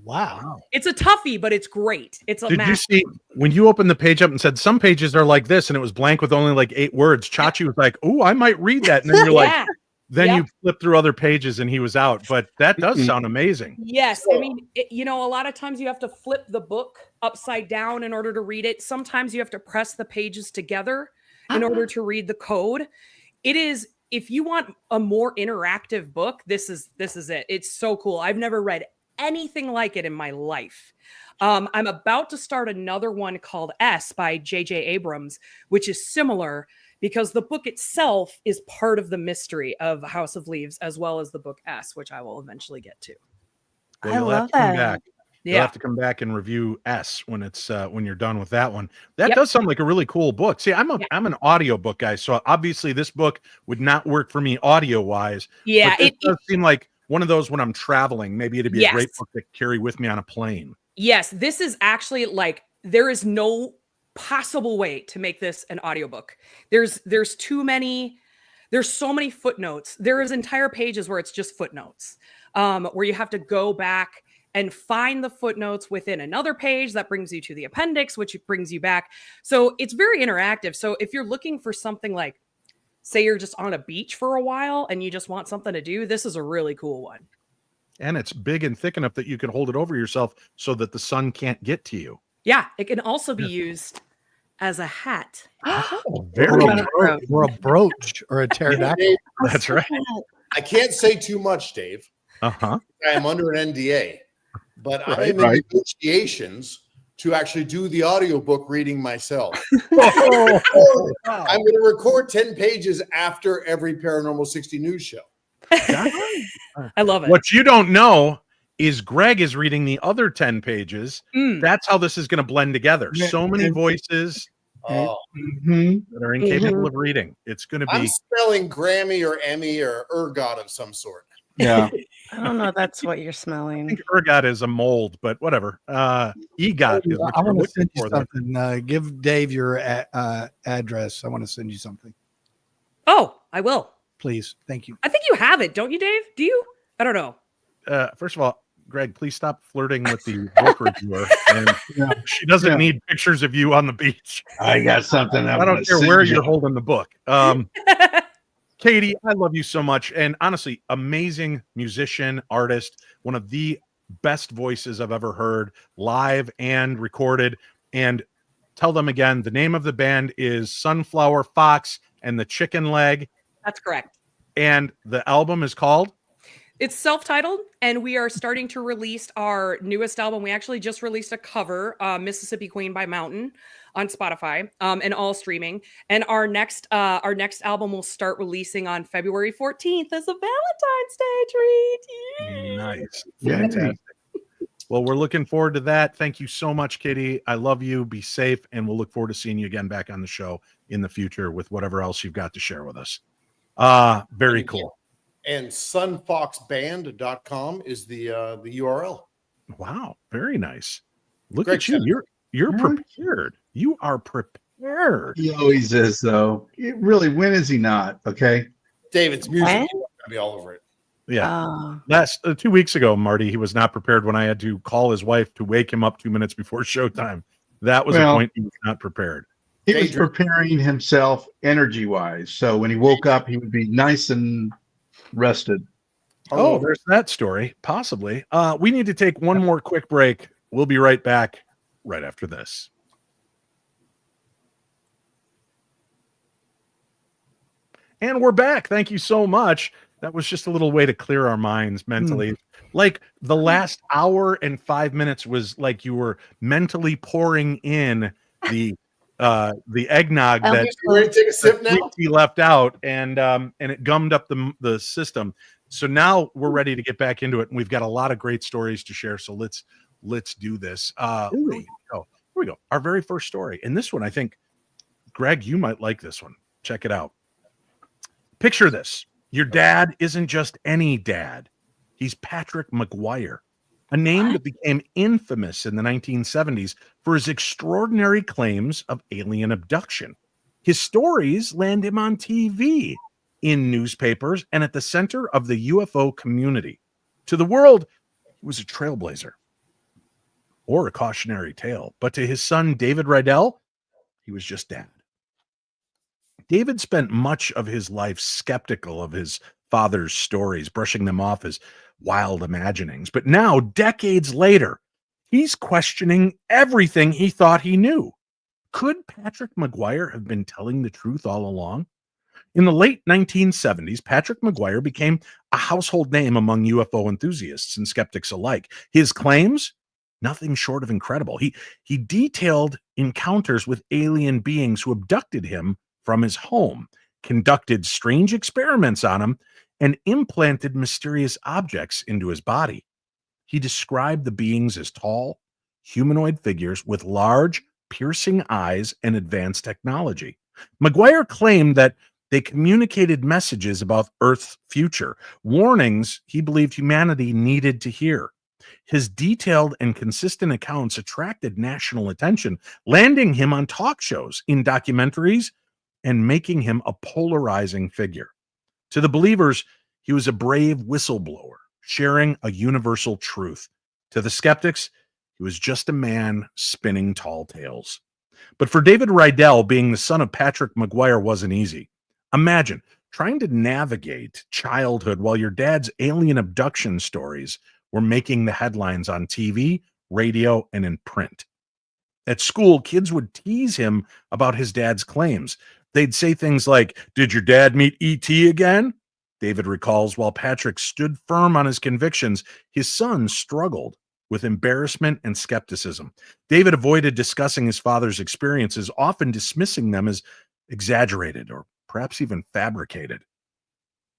Wow. It's a toughie, but it's great. It's a Did you see when you opened the page up and said some pages are like this and it was blank with only like 8 words? Chachi was like, "Oh, I might read that." And then you're like, then you flip through other pages and he was out. But that does sound amazing. Yes. I mean, a lot of times you have to flip the book upside down in order to read it. Sometimes you have to press the pages together in order to read the code. It is, if you want a more interactive book, this is it. It's so cool. I've never read anything like it in my life. I'm about to start another one called S by J.J. Abrams, which is similar because the book itself is part of the mystery of House of Leaves, as well as the book S, which I will eventually get to. Well, I love that. You'll have to come back and review S when it's when you're done with that one. That does sound like a really cool book. See, I'm an audiobook guy, so obviously this book would not work for me audio wise. Yeah, it does seem like one of those when I'm traveling. Maybe it'd be a great book to carry with me on a plane. Yes, this is actually like, there is no possible way to make this an audiobook. There's so many footnotes. There is entire pages where it's just footnotes, where you have to go back and find the footnotes within another page that brings you to the appendix, which brings you back. So it's very interactive. So if you're looking for something like, say you're just on a beach for a while and you just want something to do, this is a really cool one. And it's big and thick enough that you can hold it over yourself so that the sun can't get to you. Yeah, it can also be used as a hat. Or a brooch or a pterodactyl. That's right. I can't say too much, Dave. I am under an NDA, but I'm in negotiations to actually do the audiobook reading myself. I'm going to record 10 pages after every Paranormal 60 news show. I love it. What you don't know is Greg is reading the other 10 pages. That's how this is going to blend together. So many voices that are incapable of reading. It's going to be. I'm spelling Grammy or Emmy or ergot of some sort. Yeah. I don't know. That's what you're I smelling. think ergot is a mold, but whatever. EGOT is what I you're want to looking send you for there. something. Give Dave your address. I want to send you something. Oh, I will. Please. Thank you. I think you have it, don't you, Dave? Do you? I don't know. First of all, Greg, please stop flirting with the book reviewer. And she doesn't need pictures of you on the beach. I got something. I don't care where you're holding the book. Katie, I love you so much. And honestly, amazing musician, artist, one of the best voices I've ever heard live and recorded. And tell them again, the name of the band is Sunflower Fox and the Chicken Leg. That's correct. And the album is called? It's self-titled, and we are starting to release our newest album. We actually just released a cover, Mississippi Queen by Mountain, on Spotify, and all streaming. And our next album will start releasing on February 14th as a Valentine's Day treat. Yay! Nice. Fantastic. Well, we're looking forward to that. Thank you so much, Katie. I love you. Be safe, and we'll look forward to seeing you again back on the show in the future with whatever else you've got to share with us. Very cool. And sunfoxband.com is the URL. Wow, very nice. Look Greg at you. You're prepared. You are prepared. He always is, though. Really, when is he not? Okay. David's music When? is going to be all over it. Yeah. Last 2 weeks ago, Marty, he was not prepared when I had to call his wife to wake him up 2 minutes before showtime. That was a point he was not prepared. He was preparing himself energy-wise. So when he woke up, he would be nice and rested. Oh, there's that story. Possibly. We need to take one more quick break. We'll be right back right after this. And we're back. Thank you so much. That was just a little way to clear our minds mentally. Like the last hour and 5 minutes was like you were mentally pouring in the eggnog that You ready to take a sip now? he left out, and it gummed up the system. So now we're ready to get back into it, and we've got a lot of great stories to share. So let's do this. Here we go. Our very first story, and this one, I think, Greg, you might like this one. Check it out. Picture this. Your dad isn't just any dad. He's Patrick McGuire, a name that became infamous in the 1970s for his extraordinary claims of alien abduction. His stories land him on TV, in newspapers, and at the center of the UFO community. To the world, he was a trailblazer or a cautionary tale. But to his son, David Rydell, he was just dad. David spent much of his life skeptical of his father's stories, brushing them off as wild imaginings. But now, decades later, he's questioning everything he thought he knew. Could Patrick McGuire have been telling the truth all along? In the late 1970s, Patrick McGuire became a household name among UFO enthusiasts and skeptics alike. His claims, nothing short of incredible. He detailed encounters with alien beings who abducted him from his home, conducted strange experiments on him, and implanted mysterious objects into his body. He described the beings as tall, humanoid figures with large, piercing eyes and advanced technology. McGuire claimed that they communicated messages about Earth's future, warnings he believed humanity needed to hear. His detailed and consistent accounts attracted national attention, landing him on talk shows, in documentaries, and making him a polarizing figure. To the believers, he was a brave whistleblower, sharing a universal truth. To the skeptics, he was just a man spinning tall tales. But for David Rydell, being the son of Patrick McGuire wasn't easy. Imagine trying to navigate childhood while your dad's alien abduction stories were making the headlines on TV, radio, and in print. At school, kids would tease him about his dad's claims. They'd say things like, "Did your dad meet E.T. again?" David recalls while Patrick stood firm on his convictions, his son struggled with embarrassment and skepticism. David avoided discussing his father's experiences, often dismissing them as exaggerated or perhaps even fabricated.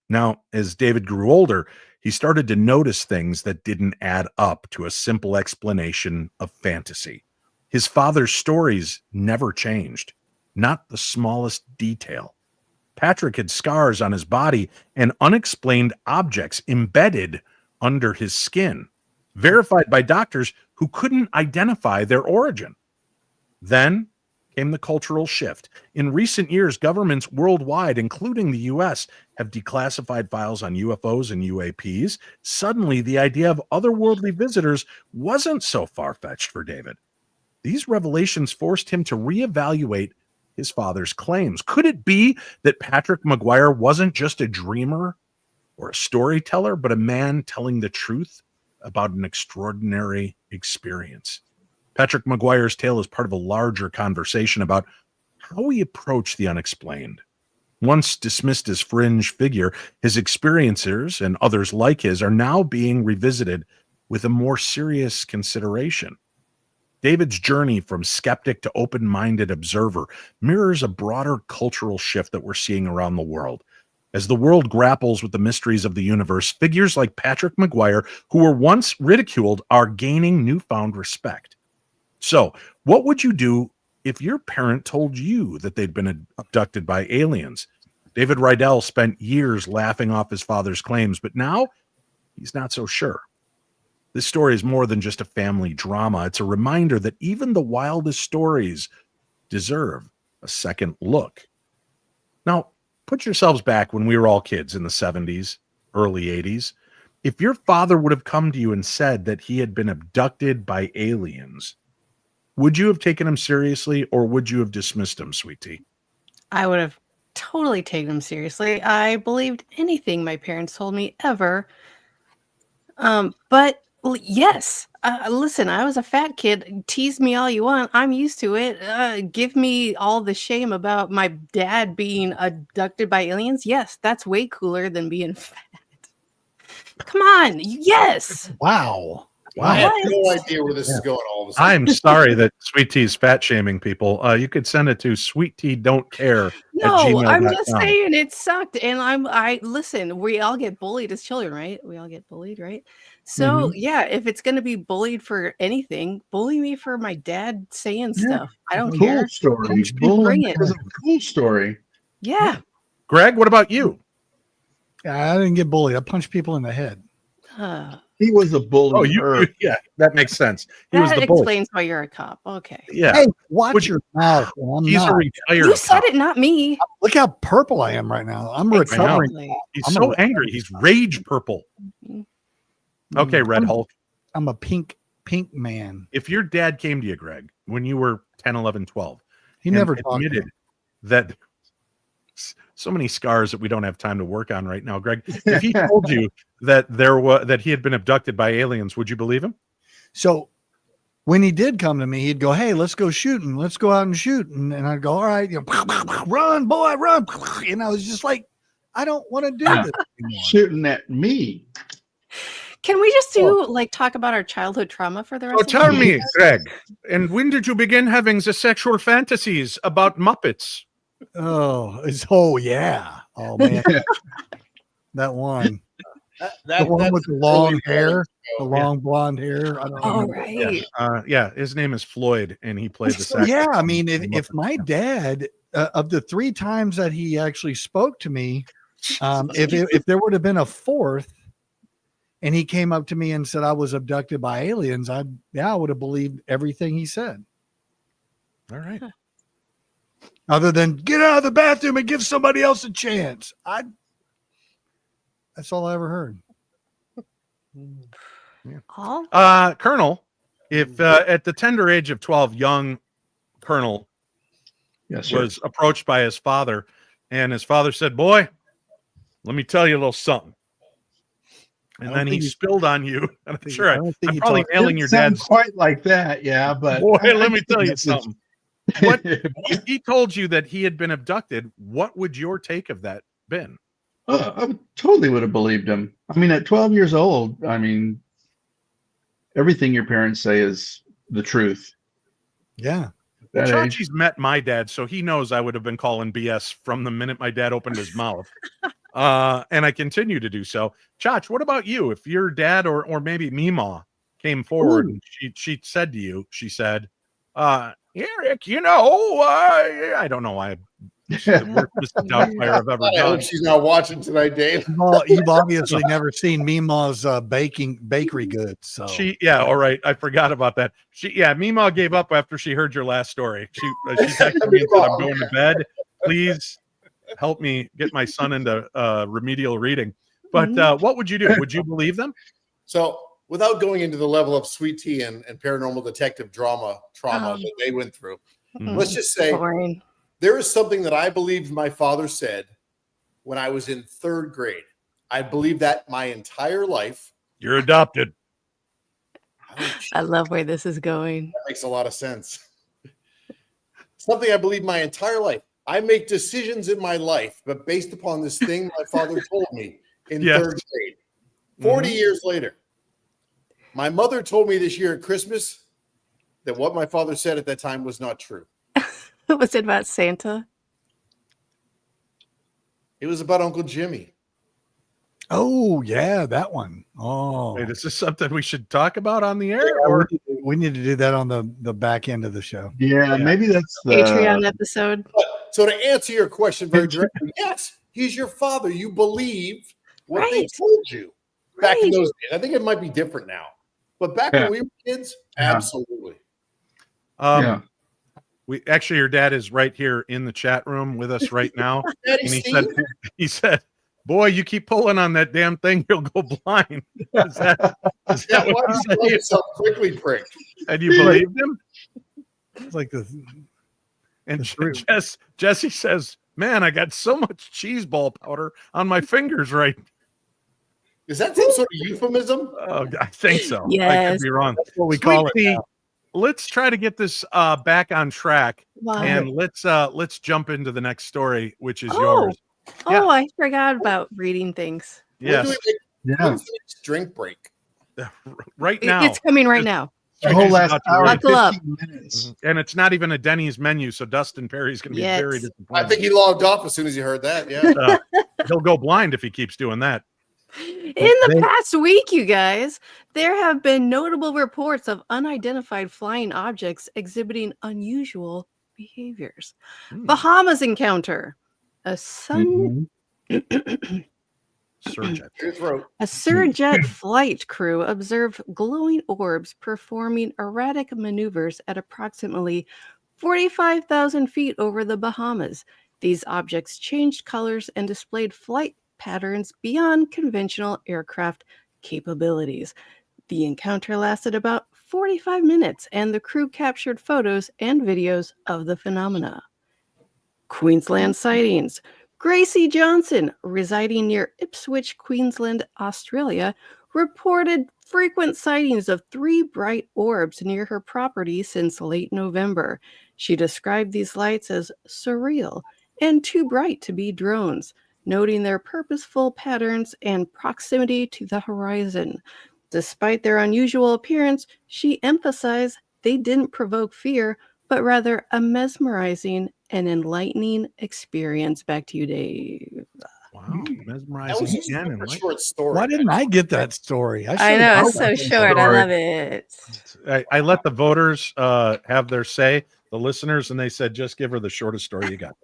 Now, as David grew older, he started to notice things that didn't add up to a simple explanation of fantasy. His father's stories never changed, not the smallest detail. Patrick had scars on his body and unexplained objects embedded under his skin, verified by doctors who couldn't identify their origin. Then came the cultural shift. In recent years, governments worldwide, including the US, have declassified files on UFOs and UAPs. Suddenly, the idea of otherworldly visitors wasn't so far-fetched for David. These revelations forced him to reevaluate his father's claims. Could it be that Patrick McGuire wasn't just a dreamer or a storyteller, but a man telling the truth about an extraordinary experience? Patrick McGuire's tale is part of a larger conversation about how we approach the unexplained. Once dismissed as fringe figure, his experiencers and others like his are now being revisited with a more serious consideration. David's journey from skeptic to open-minded observer mirrors a broader cultural shift that we're seeing around the world. As the world grapples with the mysteries of the universe, figures like Patrick McGuire, who were once ridiculed, are gaining newfound respect. So, what would you do if your parent told you that they'd been abducted by aliens? David Rydell spent years laughing off his father's claims, but now he's not so sure. This story is more than just a family drama. It's a reminder that even the wildest stories deserve a second look. Now, put yourselves back when we were all kids in the 70s, early 80s. If your father would have come to you and said that he had been abducted by aliens, would you have taken him seriously or would you have dismissed him, Sweet Tea? I would have totally taken him seriously. I believed anything my parents told me ever. But yes, Listen, I was a fat kid. Tease me all you want. I'm used to it. Give me all the shame about my dad being abducted by aliens. Yes, that's way cooler than being fat. Come on. Yes. Wow. I have no What? idea where this is going all of a sudden. I'm sorry that Sweet Tea's fat shaming people. You could send it to sweettea.don'tcare No, I'm just @gmail.com. saying it sucked. And I listen, we all get bullied as children, right? We all get bullied, right? So yeah, if it's gonna be bullied for anything, bully me for my dad saying stuff. I don't Cool care. story. Bring Bullying it. is a cool story. Yeah. Greg, what about you? I didn't get bullied. I punched people in the head. He was a bully. Oh, yeah, that makes sense. He was That the bully. explains why you're a cop. Okay. Yeah, Hey, watch your mouth. I'm he's a not. retired. You said cop. it, not me. Look how purple I am right now. I'm recovering. Exactly. He's I'm so a- angry. He's rage purple. Okay, Red Hulk. I'm a pink man. If your dad came to you, Greg, when you were 10, 11, 12, He and never talked to admitted me. that so many scars that we don't have time to work on right now, Greg, if he told you that that he had been abducted by aliens, would you believe him? So when he did come to me, he'd go, "Hey, let's go shooting. Let's go out and shoot." And I'd go, "All right, run, boy, run." And I was just like, I don't want to do this anymore. Shooting at me. Can we just do talk about our childhood trauma for the rest Oh, of tell the me, Greg, and when did you begin having the sexual fantasies about Muppets? Oh yeah. Oh man. That one. That, The one that's with the long really hair, the funny. long blonde hair. I don't Oh, remember. right. Yeah, his name is Floyd, and he played the So, sax. yeah, I mean, if my dad, of the 3 times that he actually spoke to me, if there would have been a fourth, and he came up to me and said I was abducted by aliens, I would have believed everything he said. All right. Other than get out of the bathroom and give somebody else a chance. That's all I ever heard. All? Colonel, if at the tender age of 12, young Colonel Yes, sir. was approached by his father, and his father said, "Boy, let me tell you a little something." And then he spilled on you. And I'm sure I'm probably nailing your Didn't dad's. sound quite like that, yeah, but Boy, I let me get tell the you message. something. What if he told you that he had been abducted? What would your take of that been? Totally would have believed him. I mean, at 12 years old, I mean, everything your parents say is the truth. Yeah. That age. Chachi's met my dad, so he knows I would have been calling BS from the minute my dad opened his mouth. And I continue to do so. Chach, what about you? If your dad or maybe Meemaw came forward and she said to you, she said, Eric, I don't know why. The worst doubtfire I've ever I done. hope she's not watching tonight, Dave. Well, you've obviously never seen Meemaw's bakery goods. So All right. I forgot about that. Meemaw gave up after she heard your last story. She texted me and said, "I'm going to bed. Please help me get my son into remedial reading." But what would you do? Would you believe them? So, without going into the level of Sweet Tea and paranormal detective trauma that they went through, let's just say Boring. there is something that I believed my father said when I was in 3rd grade. I believed that my entire life. You're adopted. I love where this is going. That makes a lot of sense. Something I believed my entire life. I make decisions in my life, but based upon this thing my father told me in 3rd grade. 40 years later, my mother told me this year at Christmas that what my father said at that time was not true. Was it about Santa? It was about Uncle Jimmy. Oh yeah, that one. Oh, Wait, is this something we should talk about on the air? yeah, Or we need to do that on the back end of the show. Yeah, maybe that's the Patreon episode. So to answer your question very directly, yes, he's your father. You believe what they Right. told you back in Right. those days. I think it might be different now, but back Yeah. when we were kids, Yeah. absolutely. yeah. we actually, your dad is right here in the chat room with us right now. Daddy And Steve? he said, "Boy, you keep pulling on that damn thing, you'll go blind." Is that Yeah, what why he do said? you yourself quickly, prick? And you believed him? It's like the And That's true. Jesse says, "Man, I got so much cheese ball powder on my fingers right." Is that some sort of euphemism? I think so. I Yes. could be wrong. That's what we call it Sweetie, now. let's try to get this back on track, Wow. and let's jump into the next story, which is Oh. yours. Yeah. Oh, I forgot about reading things. Yes, When's the next drink break? right now. It's coming right now. The whole She's last about to hour read. and Buckle up. 15 minutes. And it's not even a Denny's menu, so Dustin Perry's going to be Yes. very I disappointed. think he logged off as soon as he heard that. Yeah. He'll go blind if he keeps doing that. In the past week, you guys, there have been notable reports of unidentified flying objects exhibiting unusual behaviors. Bahamas encounter. A sun Surgeon. Your throat. A Surjet flight crew observed glowing orbs performing erratic maneuvers at approximately 45,000 feet over the Bahamas. These objects changed colors and displayed flight patterns beyond conventional aircraft capabilities. The encounter lasted about 45 minutes, and the crew captured photos and videos of the phenomena. Queensland sightings. Gracie Johnson, residing near Ipswich, Queensland, Australia, reported frequent sightings of 3 bright orbs near her property since late November. She described these lights as surreal and too bright to be drones, noting their purposeful patterns and proximity to the horizon. Despite their unusual appearance, she emphasized they didn't provoke fear, but rather a mesmerizing and enlightening experience. Back to you, Dave. Wow, That mesmerizing was just again. a short story. Why didn't I get that story? I should've know, known it's so that short. I story. love it. I let the voters have their say, the listeners, and they said, just give her the shortest story you got.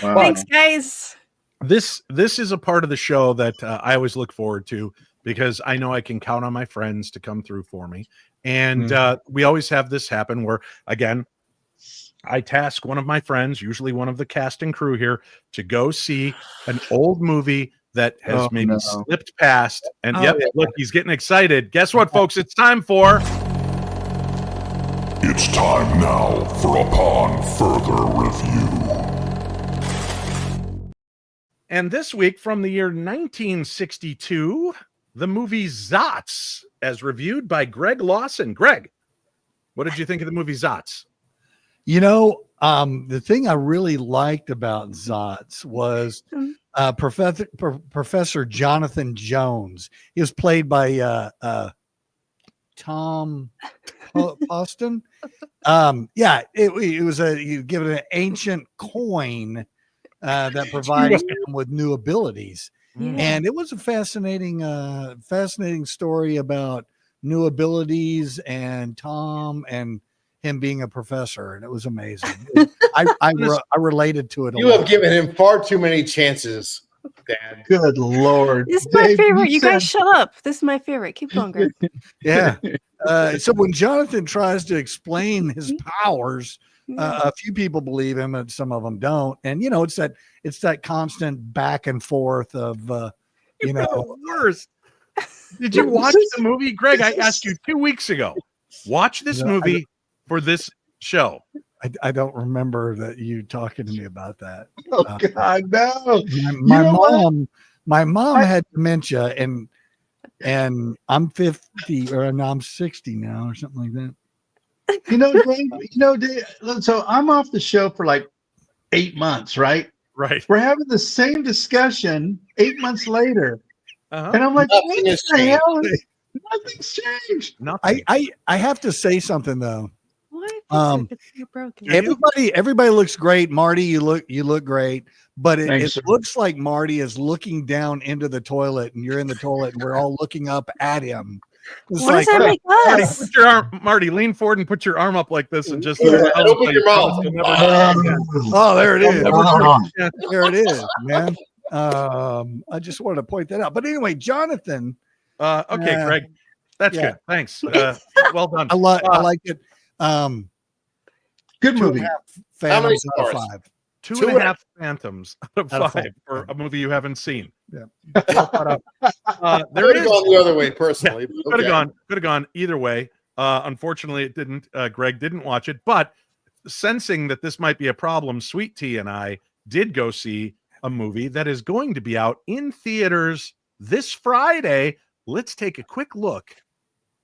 Wow. Thanks, guys. This is a part of the show that I always look forward to because I know I can count on my friends to come through for me. And we always have this happen where, again, I task one of my friends, usually one of the cast and crew here, to go see an old movie that has maybe slipped past. And look, he's getting excited. Guess what, folks? It's time for... It's time now for Upon Further Review. And this week, from the year 1962, the movie Zots, as reviewed by Greg Lawson. Greg, what did you think of the movie Zots? You know, the thing I really liked about Zots was Professor Jonathan Jones. He was played by Tom Poston. It was you give it an ancient coin that provided him with new abilities. And it was a fascinating story about new abilities and Tom and him being a professor, and it was amazing. I related to it. You have given him far too many chances, Dad. Good Lord. This is my Dave, favorite. You guys said- shut up. This is my favorite. Keep going, Greg. Yeah. So when Jonathan tries to explain his powers, a few people believe him and some of them don't. And, you know, it's that constant back and forth of, worse. Did you watch the movie? Greg, I asked you 2 weeks ago. Watch this movie for this show. I don't remember that you talking to me about that. Oh God, no. My mom had dementia and I'm 50 or no, I'm 60 now or something like that. Dave, so I'm off the show for like 8 months, right? Right. We're having the same discussion 8 months later. And I'm like, Nothing what has the changed. hell? Nothing's changed. Nothing. I have to say something though. What? You're broken. Everybody looks great. Marty, you look great, but it Thanks, sir. looks like Marty is looking down into the toilet and you're in the toilet and we're all looking up at him. It's What does that make Marty, us? put your arm, Marty, lean forward and put your arm up like this and just Open your mouth. Oh, there it is. Oh, There it is, man. I just wanted to point that out. But anyway, Jonathan. Okay, Greg. That's good. Thanks. Well done. I like it. good movie. How many Phantoms out of stars? 5. 2.5 Phantoms out Out of of 5 five. for a movie you haven't seen. Yeah. There Could is have gone the other way personally. but could okay. have gone either way. Unfortunately, it didn't. Greg didn't watch it, but sensing that this might be a problem, Sweet Tea and I did go see a movie that is going to be out in theaters this Friday. Let's take a quick look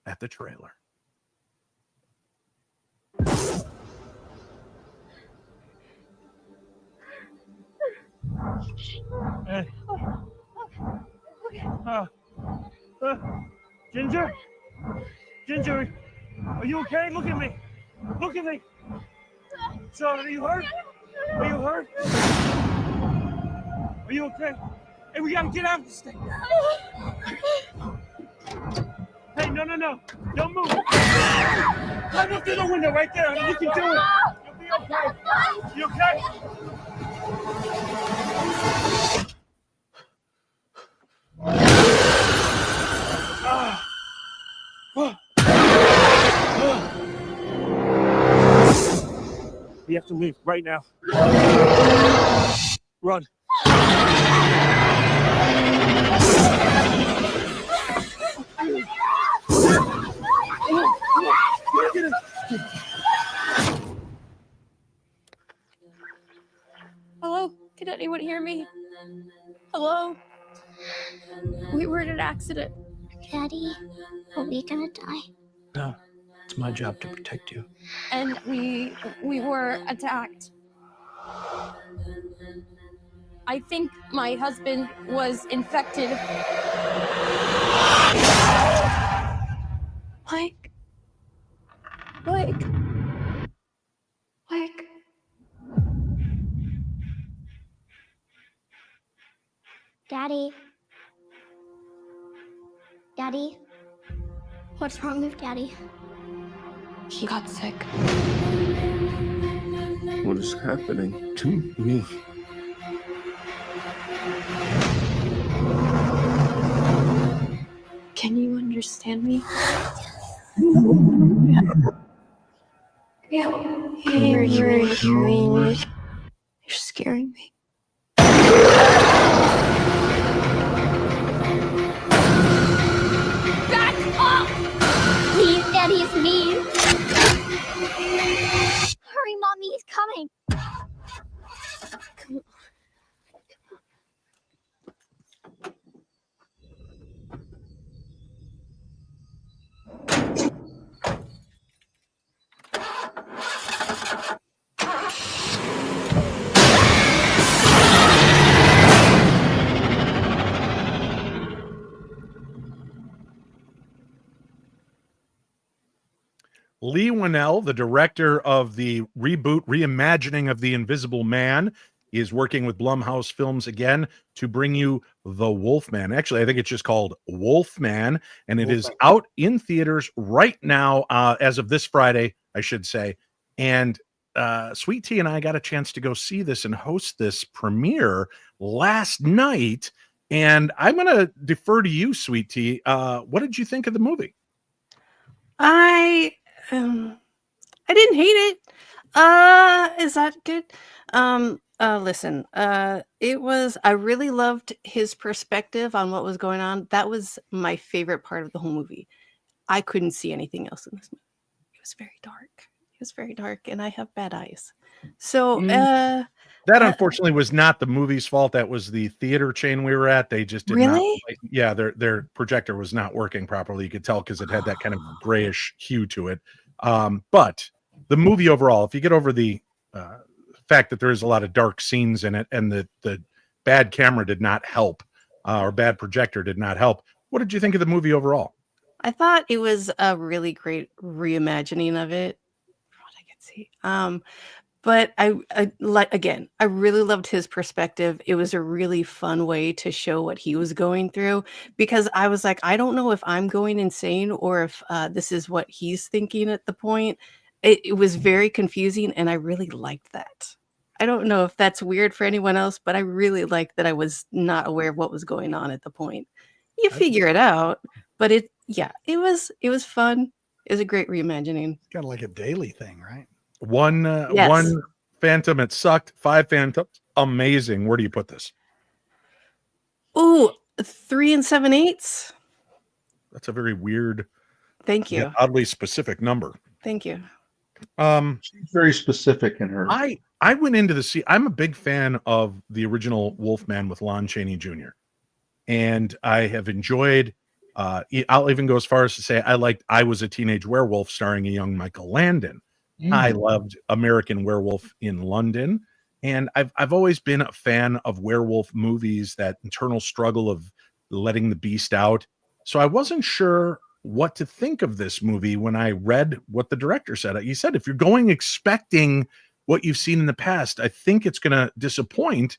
at the trailer. Ginger? Ginger, are you okay? Look at me. Look at me. Charlotte, are you hurt? Are you hurt? Are you okay? Hey, we gotta get out of this thing. Hey, no. Don't move. Climb up through the window right there. You can do it. You'll be okay. You okay? We have to leave right now. Run. Hello? Can anyone hear me? Hello? We were in an accident. Daddy, are we gonna die? No, it's my job to protect you. And we were attacked. I think my husband was infected. Mike. Daddy. Daddy. What's wrong with Daddy? He got sick. What is happening to me? Can you understand me? You're scaring me. Back off! Please, Daddy's mean. Hurry, Mommy, he's coming. Come on. Lee Winnell, the director of the reboot reimagining of The Invisible Man, is working with Blumhouse Films again to bring you The Wolfman. Actually, I think it's just called Wolfman, and it is out in theaters right now, as of this Friday, I should say. And Sweet Tea and I got a chance to go see this and host this premiere last night. And I'm going to defer to you, Sweet Tea. What did you think of the movie? I didn't hate it. Is that good? Listen, it was, I really loved his perspective on what was going on. That was my favorite part of the whole movie. I couldn't see anything else in this movie. It was very dark. It was very dark, and I have bad eyes. So, that unfortunately was not the movie's fault. That was the theater chain we were at. They just did not. Yeah, their projector was not working properly. You could tell because it had that kind of grayish hue to it. But the movie overall, if you get over the fact that there is a lot of dark scenes in it, and the bad camera did not help, or bad projector did not help. What did you think of the movie overall? I thought it was a really great reimagining of it, from what I could see. But I really loved his perspective. It was a really fun way to show what he was going through, because I was like, I don't know if I'm going insane or if this is what he's thinking at the point. It was very confusing, and I really liked that. I don't know if that's weird for anyone else, but I really liked that I was not aware of what was going on at the point. You figure it out, but it was fun. It was a great reimagining. Kind of like a daily thing, right? One Phantom, it sucked. 5 Phantoms, amazing. Where do you put this? Ooh, 3 7/8. That's a very weird. Thank you. Oddly specific number. Thank you. She's very specific in her. I went into the I'm a big fan of the original Wolfman with Lon Chaney Jr. and I have enjoyed. I'll even go as far as to say I Was a Teenage Werewolf, starring a young Michael Landon. I loved American Werewolf in London, and I've always been a fan of werewolf movies, that internal struggle of letting the beast out. So I wasn't sure what to think of this movie when I read what the director said. He said, if you're going expecting what you've seen in the past, I think it's going to disappoint.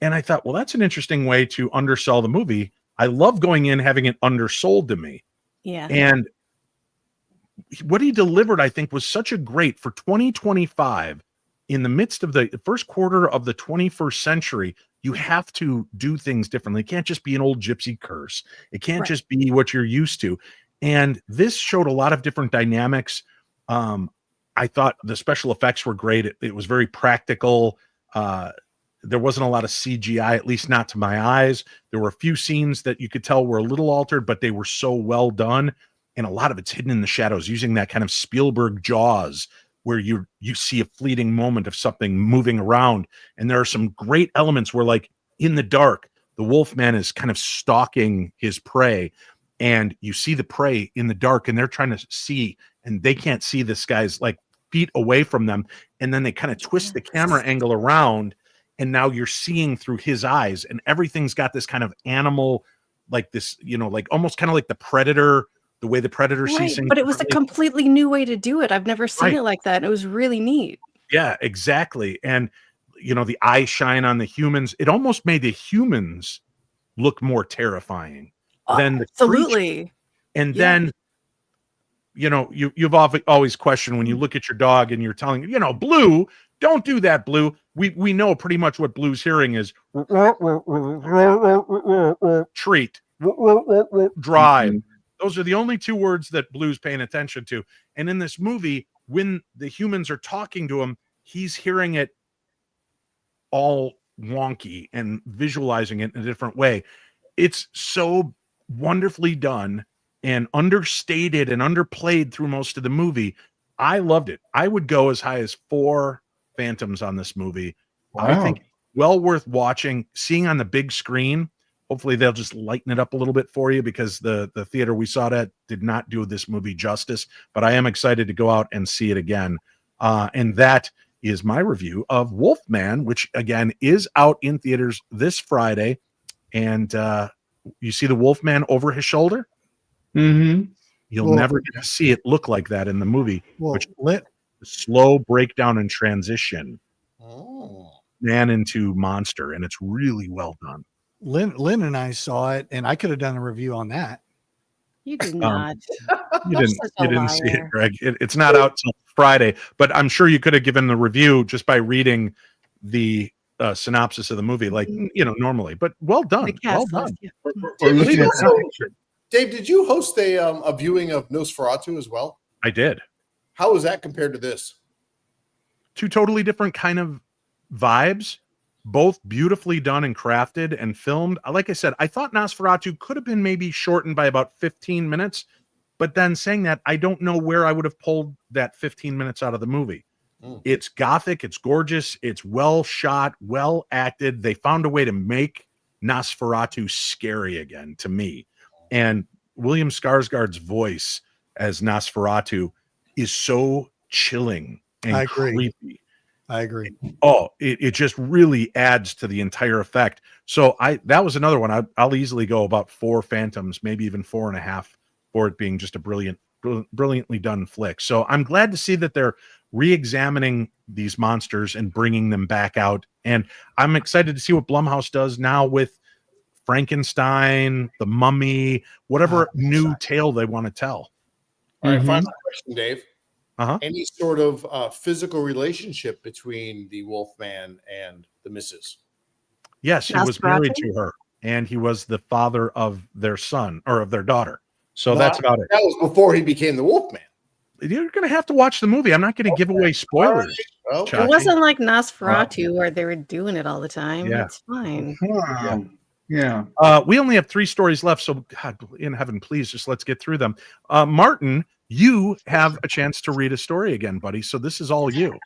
And I thought, well, that's an interesting way to undersell the movie. I love going in having it undersold to me. Yeah. And what he delivered, I think, was such a great for 2025, in the midst of the first quarter of the 21st century. You have to do things differently. It can't just be an old gypsy curse. It can't just be what you're used to. And this showed a lot of different dynamics. I thought the special effects were great. It was very practical. There wasn't a lot of CGI, at least not to my eyes. There were a few scenes that you could tell were a little altered, but they were so well done. And a lot of it's hidden in the shadows, using that kind of Spielberg Jaws, where you see a fleeting moment of something moving around. And there are some great elements where, like, in the dark, the Wolfman is kind of stalking his prey, and you see the prey in the dark, and they're trying to see, and they can't see this guy's like feet away from them. And then they kind of twist the camera angle around, and now you're seeing through his eyes, and everything's got this kind of animal, like this, like almost kind of like the Predator, the way the Predator sees things. But it was a completely new way to do it. I've never seen it like that. It was really neat. Yeah, exactly. And, the eye shine on the humans. It almost made the humans look more terrifying than the absolutely creature. And then, you've always questioned when you look at your dog and you're telling, Blue, don't do that, Blue. We know pretty much what Blue's hearing is treat, drive. Those are the only two words that Blue's paying attention to. And in this movie, when the humans are talking to him, he's hearing it all wonky and visualizing it in a different way. It's so wonderfully done and understated and underplayed through most of the movie. I loved it. I would go as high as 4 Phantoms on this movie. Wow. I think well worth watching, seeing on the big screen. Hopefully they'll just lighten it up a little bit for you, because the theater we saw it at did not do this movie justice. But I am excited to go out and see it again. And that is my review of Wolfman, which again is out in theaters this Friday. And you see the Wolfman over his shoulder. You'll never get to see it look like that in the movie, which lit slow breakdown and transition man into monster, and it's really well done. Lynn and I saw it, and I could have done a review on that. You did not. You didn't see it, Greg. It's not out till Friday, but I'm sure you could have given the review just by reading the synopsis of the movie, like normally. But well done, well done. Dave, did you host a viewing of Nosferatu as well? I did. How was that compared to this? 2 totally different kind of vibes, both beautifully done and crafted and filmed. Like I said, I thought Nosferatu could have been maybe shortened by about 15 minutes, but then saying that, I don't know where I would have pulled that 15 minutes out of the movie. It's gothic, it's gorgeous, it's well shot, well acted. They found a way to make Nosferatu scary again to me. And William Skarsgård's voice as Nosferatu is so chilling and creepy. I agree. Oh, it just really adds to the entire effect. So that was another one. I'll easily go about 4 Phantoms, maybe even 4.5, for it being just a brilliantly done flick. So I'm glad to see that they're re-examining these monsters and bringing them back out. And I'm excited to see what Blumhouse does now with Frankenstein, the Mummy, whatever new tale they want to tell. All right, final question, Dave. Any sort of physical relationship between the Wolfman and the Missus? Yes, he was married to her, and he was the father of their son, or of their daughter. So that's about it. That was before he became the Wolfman. You're going to have to watch the movie. I'm not going to give away spoilers. It wasn't like Nosferatu where they were doing it all the time. Yeah. It's fine. Yeah. We only have 3 stories left, so God in heaven, please just let's get through them. Martin, you have a chance to read a story again, buddy. So this is all you.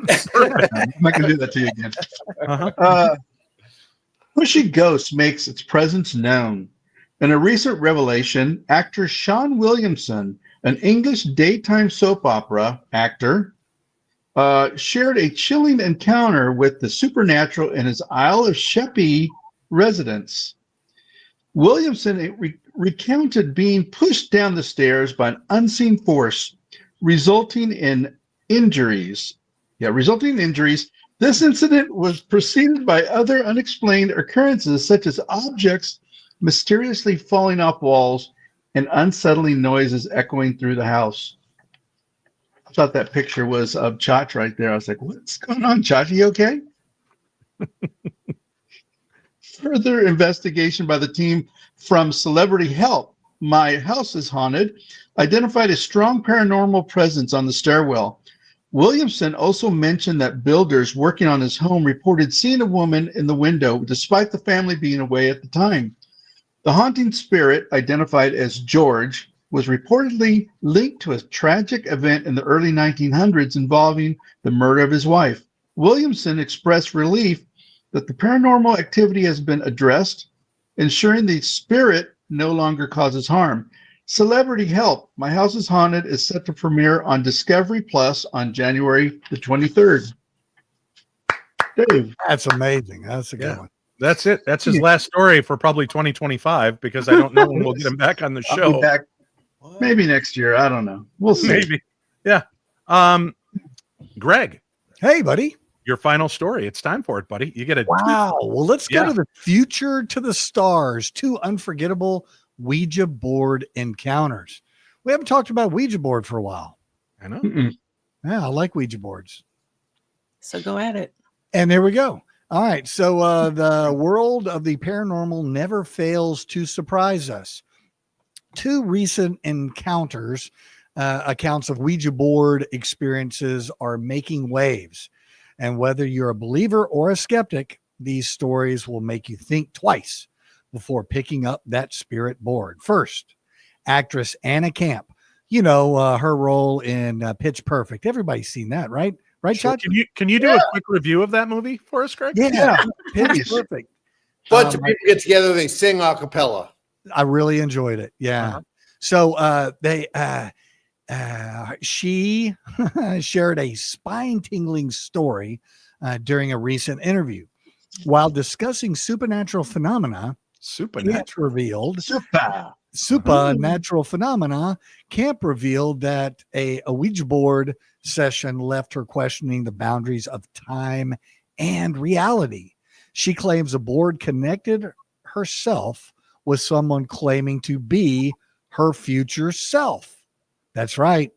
I'm not going to do that to you again. Pushy ghost makes its presence known. In a recent revelation, actor Sean Williamson, an English daytime soap opera actor, shared a chilling encounter with the supernatural in his Isle of Sheppey residence. Williamson recounted being pushed down the stairs by an unseen force, resulting in injuries. This incident was preceded by other unexplained occurrences, such as objects mysteriously falling off walls and unsettling noises echoing through the house. I thought that picture was of Chachi right there. I was like, what's going on, Chachi? You okay? Further investigation by the team from Celebrity Help, My House is Haunted, identified a strong paranormal presence on the stairwell. Williamson also mentioned that builders working on his home reported seeing a woman in the window despite the family being away at the time. The haunting spirit, identified as George, was reportedly linked to a tragic event in the early 1900s involving the murder of his wife. Williamson expressed relief that the paranormal activity has been addressed, ensuring the spirit no longer causes harm. Celebrity Help, My House is Haunted is set to premiere on Discovery Plus on January the 23rd. Dave. That's amazing. That's a good one. That's it. That's his last story for probably 2025 because I don't know when we'll get him back on the show. I'll be back maybe next year. I don't know. We'll see. Maybe. Yeah. Greg. Hey, buddy. Your final story. It's time for it, buddy. You get it. Wow. Well, let's go to the future, to the stars. 2 unforgettable Ouija board encounters. We haven't talked about Ouija board for a while. I know. Yeah, I like Ouija boards. So go at it. And there we go. All right. So the world of the paranormal never fails to surprise us. 2 recent encounters, accounts of Ouija board experiences are making waves. And whether you're a believer or a skeptic, these stories will make you think twice before picking up that spirit board. First, actress Anna Camp. You know, her role in Pitch Perfect. Everybody's seen that, right? Right, Sure. Chachi? Can you do a quick review of that movie for us, Greg? Yeah. Pitch Perfect. Bunch of people get together, they sing a cappella. I really enjoyed it. Yeah. So she shared a spine-tingling story during a recent interview. While discussing supernatural phenomena, supernatural phenomena, Camp revealed that a Ouija board session left her questioning the boundaries of time and reality. She claims the board connected herself with someone claiming to be her future self. That's right.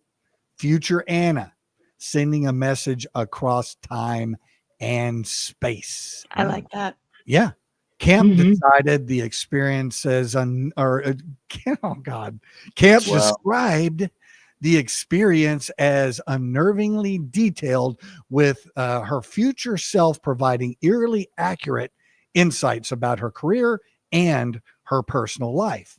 Future Anna sending a message across time and space. I like that. Yeah. Camp decided the experience Camp described the experience as unnervingly detailed, with her future self providing eerily accurate insights about her career and her personal life.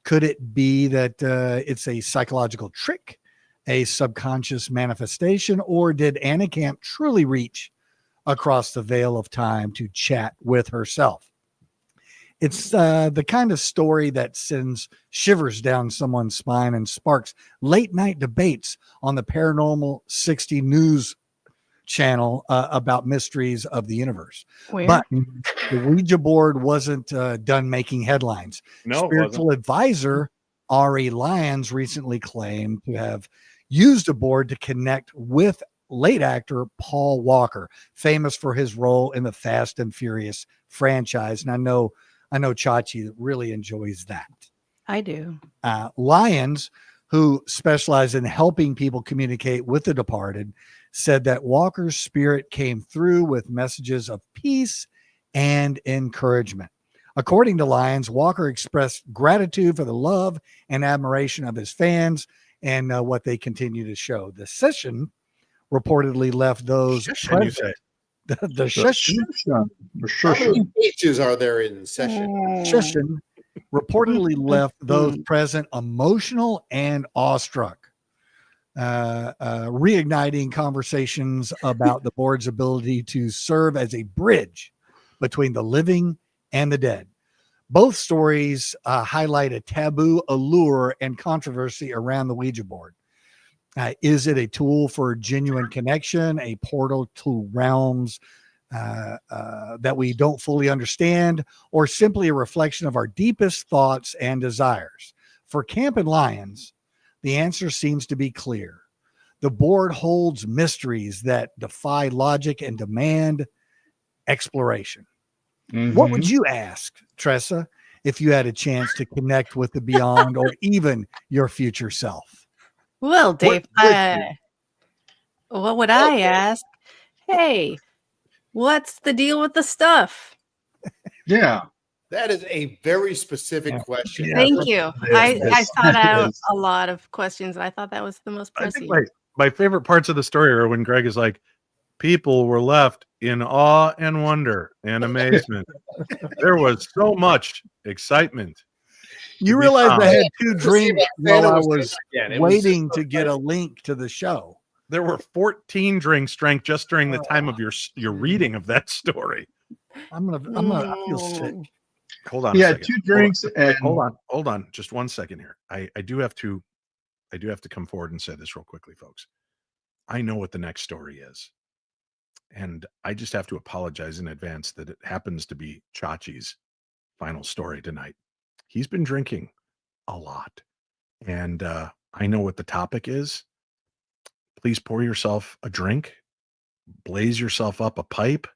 Could it be that it's a psychological trick, a subconscious manifestation, or did Anna Camp truly reach across the veil of time to chat with herself? It's the kind of story that sends shivers down someone's spine and sparks late night debates on the Paranormal 60 News channel about mysteries of the universe. Weird. But the Ouija board wasn't done making headlines. No, Spiritual advisor Ari Lyons recently claimed to have used a board to connect with late actor Paul Walker, famous for his role in the Fast and Furious franchise. And I know Chachi really enjoys that. I do. Lyons, who specialized in helping people communicate with the departed, said that Walker's spirit came through with messages of peace and encouragement. According to Lyons, Walker expressed gratitude for the love and admiration of his fans and what they continue to show. The session reportedly left those present. The session. How many pages are there in session? Session reportedly left those present emotional and awestruck, reigniting conversations about the board's ability to serve as a bridge between the living and the dead. Both stories highlight a taboo, allure, and controversy around the Ouija board. Is it a tool for genuine connection, a portal to realms that we don't fully understand, or simply a reflection of our deepest thoughts and desires? For Camp and Lions, the answer seems to be clear. The board holds mysteries that defy logic and demand exploration. What would you ask, Tressa, if you had a chance to connect with the beyond or even your future self? Well, Dave, what would I ask? Hey, what's the deal with the stuff? Yeah. That is a very specific question. Thank you. I thought out a lot of questions, and I thought that was the most I think pressing. my favorite parts of the story are when Greg is like, people were left in awe and wonder and amazement. There was so much excitement. You realize I had 2 Yeah, drinks while I was It was waiting just to get a link to the show. There were 14 drinks drank just during the time of your reading of that story. I feel sick. Hold on. Yeah, a second. 2 drinks and Hold on. Just 1 second here. I do have to come forward and say this real quickly, folks. I know what the next story is. And I just have to apologize in advance that it happens to be Chachi's final story tonight. He's been drinking a lot. And I know what the topic is. Please pour yourself a drink, blaze yourself up a pipe,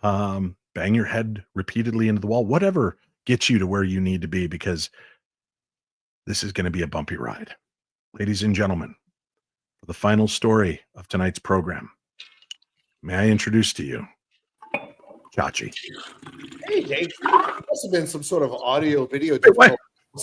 bang your head repeatedly into the wall, whatever gets you to where you need to be, because this is going to be a bumpy ride. Ladies and gentlemen, for the final story of tonight's program, may I introduce to you Chachi. Hey, Dave. Must have been some sort of audio video.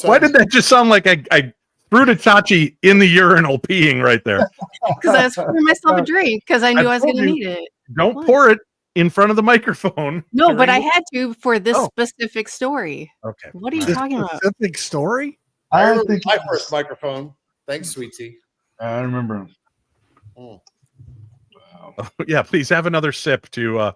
Why did that just sound like I threw to Chachi in the urinal peeing right there? Because I was pouring myself a drink because I knew I was going to need it. Don't pour it in front of the microphone. No, but I had to for this specific story. Okay. What are you talking about? Specific story? I remember my first microphone. Thanks, Sweetie. I remember. Oh. Wow. Yeah, please have another sip to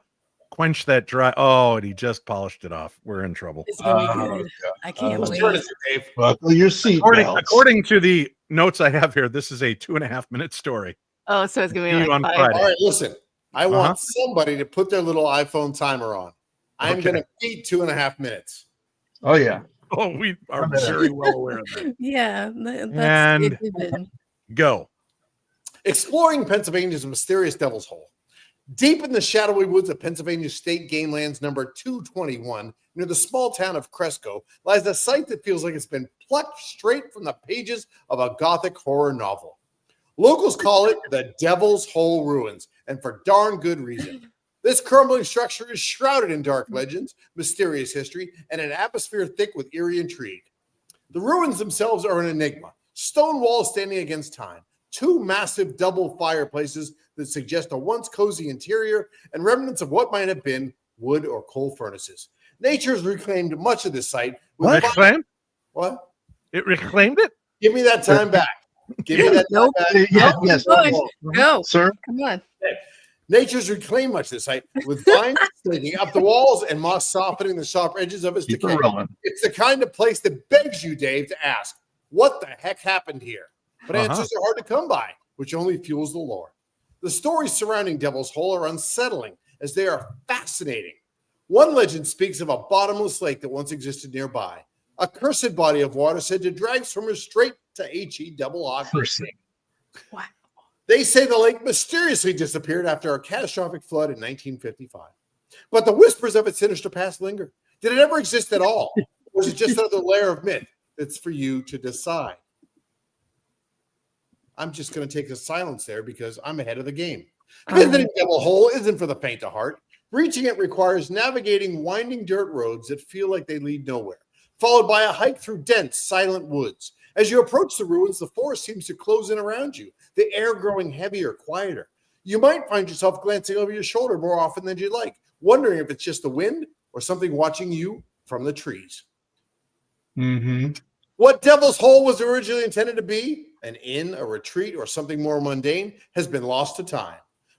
quench that dry. Oh, and he just polished it off. We're in trouble. It's going to be good. I can't wait. Buckle your seat. According to the notes I have here, this is a 2.5-minute story. Oh, so it's going to See be you like on 5. Friday. All right, listen. I want somebody to put their little iPhone timer on. I'm going to beat 2.5 minutes. Oh, yeah. Oh, we are very well aware of that. Yeah. And go. Exploring Pennsylvania's mysterious Devil's Hole. Deep in the shadowy woods of Pennsylvania State Game Lands number 221, near the small town of Cresco, lies a site that feels like it's been plucked straight from the pages of a gothic horror novel. Locals call it the Devil's Hole Ruins, and for darn good reason. This crumbling structure is shrouded in dark legends, mysterious history, and an atmosphere thick with eerie intrigue. The ruins themselves are an enigma. Stone walls standing against time, 2 massive double fireplaces that suggest a once cozy interior, and remnants of what might have been wood or coal furnaces. Nature's reclaimed much of this site. Reclaimed? What? It reclaimed it? Give me that time back. Give me that time back. Yes. Go. Sir? Come on. Nature's reclaimed much of this site, with vines sticking up the walls and moss softening the sharp edges of its decay. It's the kind of place that begs you, Dave, to ask, what the heck happened here? But answers are hard to come by, which only fuels the lore. The stories surrounding Devil's Hole are unsettling, as they are fascinating. One legend speaks of a bottomless lake that once existed nearby, a cursed body of water said to drag swimmers straight to H-E double occupancy. Wow. They say the lake mysteriously disappeared after a catastrophic flood in 1955. But the whispers of its sinister past linger. Did it ever exist at all? Or was it just another layer of myth that's for you to decide? I'm just going to take a silence there because I'm ahead of the game. Visiting Devil Hole isn't for the faint of heart. Reaching it requires navigating winding dirt roads that feel like they lead nowhere, followed by a hike through dense, silent woods. As you approach the ruins, the forest seems to close in around you, the air growing heavier, quieter. You might find yourself glancing over your shoulder more often than you'd like, wondering if it's just the wind or something watching you from the trees. Mm-hmm. What Devil's Hole was originally intended to be, an inn, a retreat, or something more mundane, has been lost to time.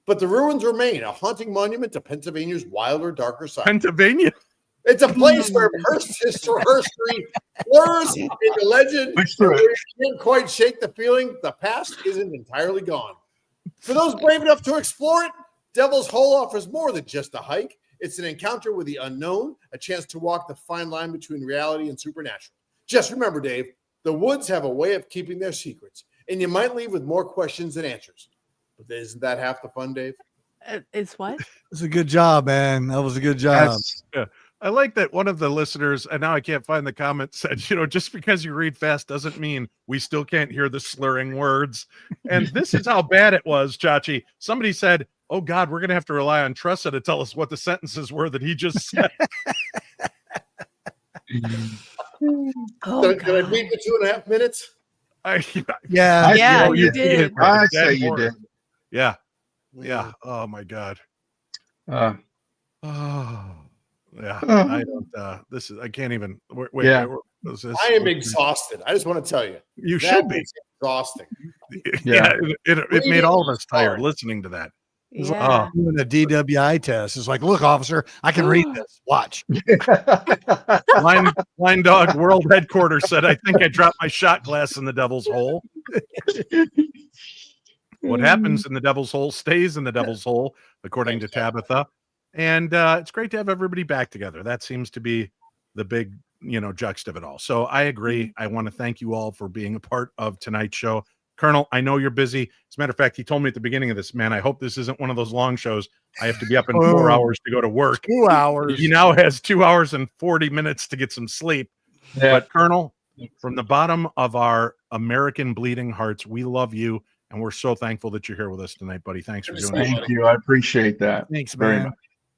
but the ruins remain a haunting monument to Pennsylvania's wilder, darker side. Pennsylvania. It's a place where cursed history blurs into legend, where you can't quite shake the feeling the past isn't entirely gone. For those brave enough to explore it, Devil's Hole offers more than just a hike. It's an encounter with the unknown, a chance to walk the fine line between reality and supernatural. Just remember, Dave, the woods have a way of keeping their secrets, and you might leave with more questions than answers. But isn't that half the fun, Dave? It's what? It's a good job, man. That was a good job. Yeah. I like that one of the listeners, and now I can't find the comment, said, just because you read fast doesn't mean we still can't hear the slurring words. And this is how bad it was, Chachi. Somebody said, oh, God, we're going to have to rely on Tressa to tell us what the sentences were that he just said. Did I beat the 2.5 minutes? Yeah, you did. I say you did. Yeah. Yeah. Oh, my God. Yeah, I don't. I can't even. Wait, Yeah. I am exhausted. I just want to tell you. You should be exhausting. Yeah, it made all of us tired listening to that. Yeah. Doing a DWI test. It's like, look, officer, I can read this. Watch. Line Dog World Headquarters said, I think I dropped my shot glass in the Devil's Hole. What happens in the Devil's Hole stays in the Devil's Hole, according to Tabitha. And it's great to have everybody back together. That seems to be the big, juxt of it all. So I agree. I want to thank you all for being a part of tonight's show. Colonel, I know you're busy. As a matter of fact, he told me at the beginning of this, man, I hope this isn't one of those long shows. I have to be up in 4 hours to go to work. 2 hours. He now has 2 hours and 40 minutes to get some sleep. Yeah. But Colonel, from the bottom of our American bleeding hearts, we love you. And we're so thankful that you're here with us tonight, buddy. Thanks for doing it. Thank you. I appreciate that. Thanks, very man. much.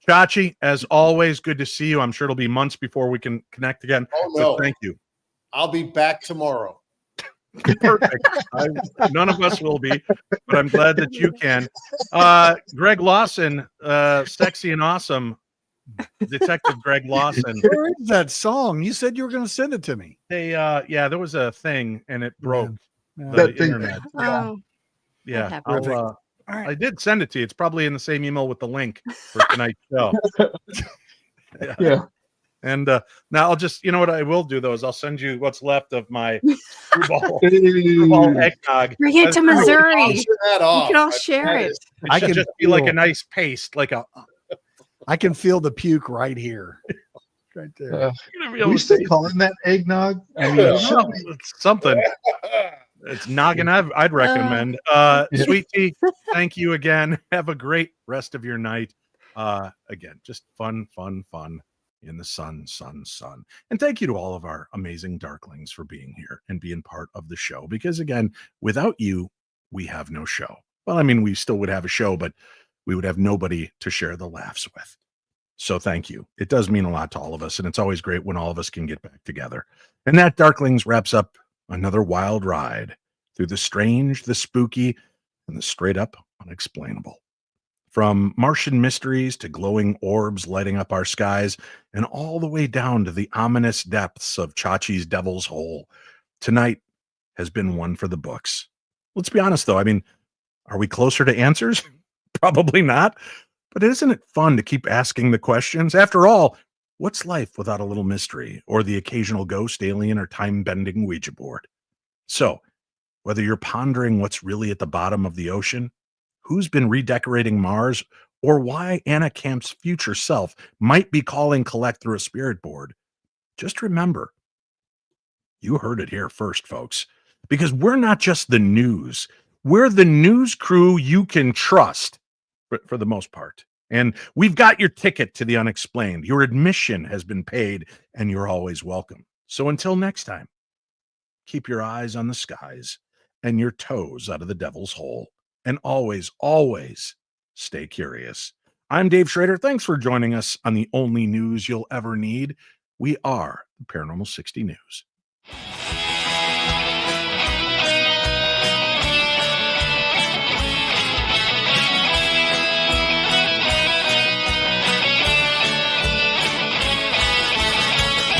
Chachi, as always, good to see you. I'm sure it'll be months before we can connect again. Oh, no. But thank you. I'll be back tomorrow. Perfect. None of us will be, but I'm glad that you can. Greg Lawson, sexy and awesome. Detective Greg Lawson. Where is that song? You said you were going to send it to me. Hey, there was a thing and it broke the That thing. internet. Oh, Yeah, that I did send it to you. It's probably in the same email with the link for tonight's show. Yeah. And now I'll just, you know what I will do though is I'll send you what's left of my screwball eggnog. Bring it to Missouri. I'll share that off. You can all share it. It should just be like a nice paste, like a. I can feel the puke right here. Right there. Are we still calling that eggnog? I mean, it's something. It's noggin. I'd recommend. Sweet Tea, thank you again. Have a great rest of your night. Again, just fun in the sun. And thank you to all of our amazing Darklings for being here and being part of the show. Because again, without you, we have no show. Well, I mean, we still would have a show, but we would have nobody to share the laughs with. So thank you. It does mean a lot to all of us. And it's always great when all of us can get back together. And that, Darklings, wraps up another wild ride through the strange, the spooky, and the straight up unexplainable. From Martian mysteries to glowing orbs lighting up our skies, and all the way down to the ominous depths of Chachi's Devil's Hole, tonight has been one for the books. Let's be honest, though. I mean, are we closer to answers? Probably not. But isn't it fun to keep asking the questions? After all, what's life without a little mystery or the occasional ghost, alien, or time-bending Ouija board? So, whether you're pondering what's really at the bottom of the ocean, who's been redecorating Mars, or why Anna Camp's future self might be calling collect through a spirit board, just remember, you heard it here first, folks, because we're not just the news. We're the news crew you can trust for the most part. And we've got your ticket to the unexplained. Your admission has been paid, and you're always welcome. So until next time, keep your eyes on the skies and your toes out of the Devil's Hole. And always, always stay curious. I'm Dave Schrader. Thanks for joining us on the only news you'll ever need. We are the Paranormal 60 News.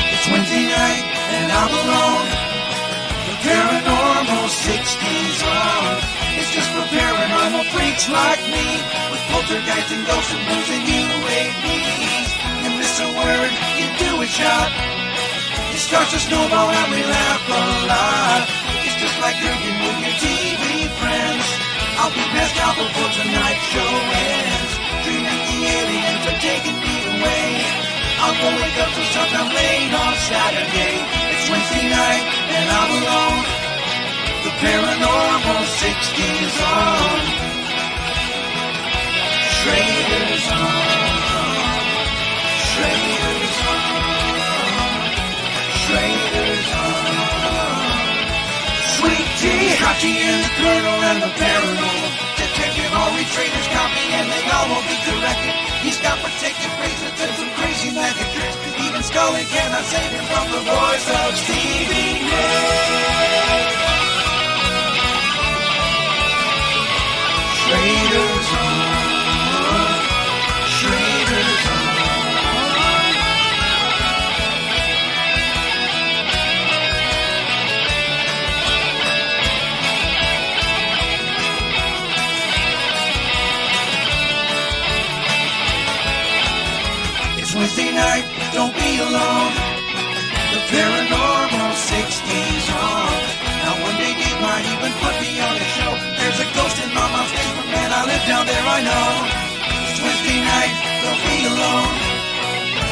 It's Wednesday night and I'm alone. The Paranormal 60's on. It's just for Paranormal paranormal freaks like me, with poltergeist and ghosts and blues and UAVs. You miss a word, you do a shot. It starts to snowball and we laugh a lot. It's just like drinking with your TV friends. I'll be passed out before tonight's show ends. Dreaming the aliens are taking me away. I'll go wake up till sometime late on Saturday. It's Wednesday night and I'm alone. The Paranormal 60 is on. Schrader's on. Schrader's on. Schrader's on. Sweet tea, Chachi and the Colonel and the Paranormal Detective. All these traders copy and they all will be corrected. He's got protective bracelets and some crazy magic tricks. Even Scully cannot save him from the voice of Stevie Nicks. Schrader's on. Schrader's on. It's Wednesday night, don't be alone. The Paranormal 60's on. Now one day Dave might even put me on a show. There's a ghost in my mom's basement, man, I live down there, I know. It's Wednesday night, don't be alone.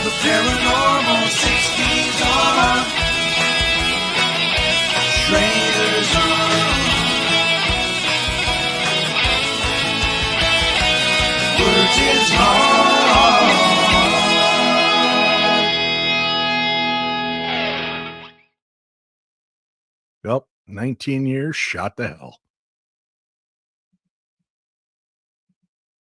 The Paranormal 60's on. Schrader's on. Words is hard. Well, 19 years shot to hell.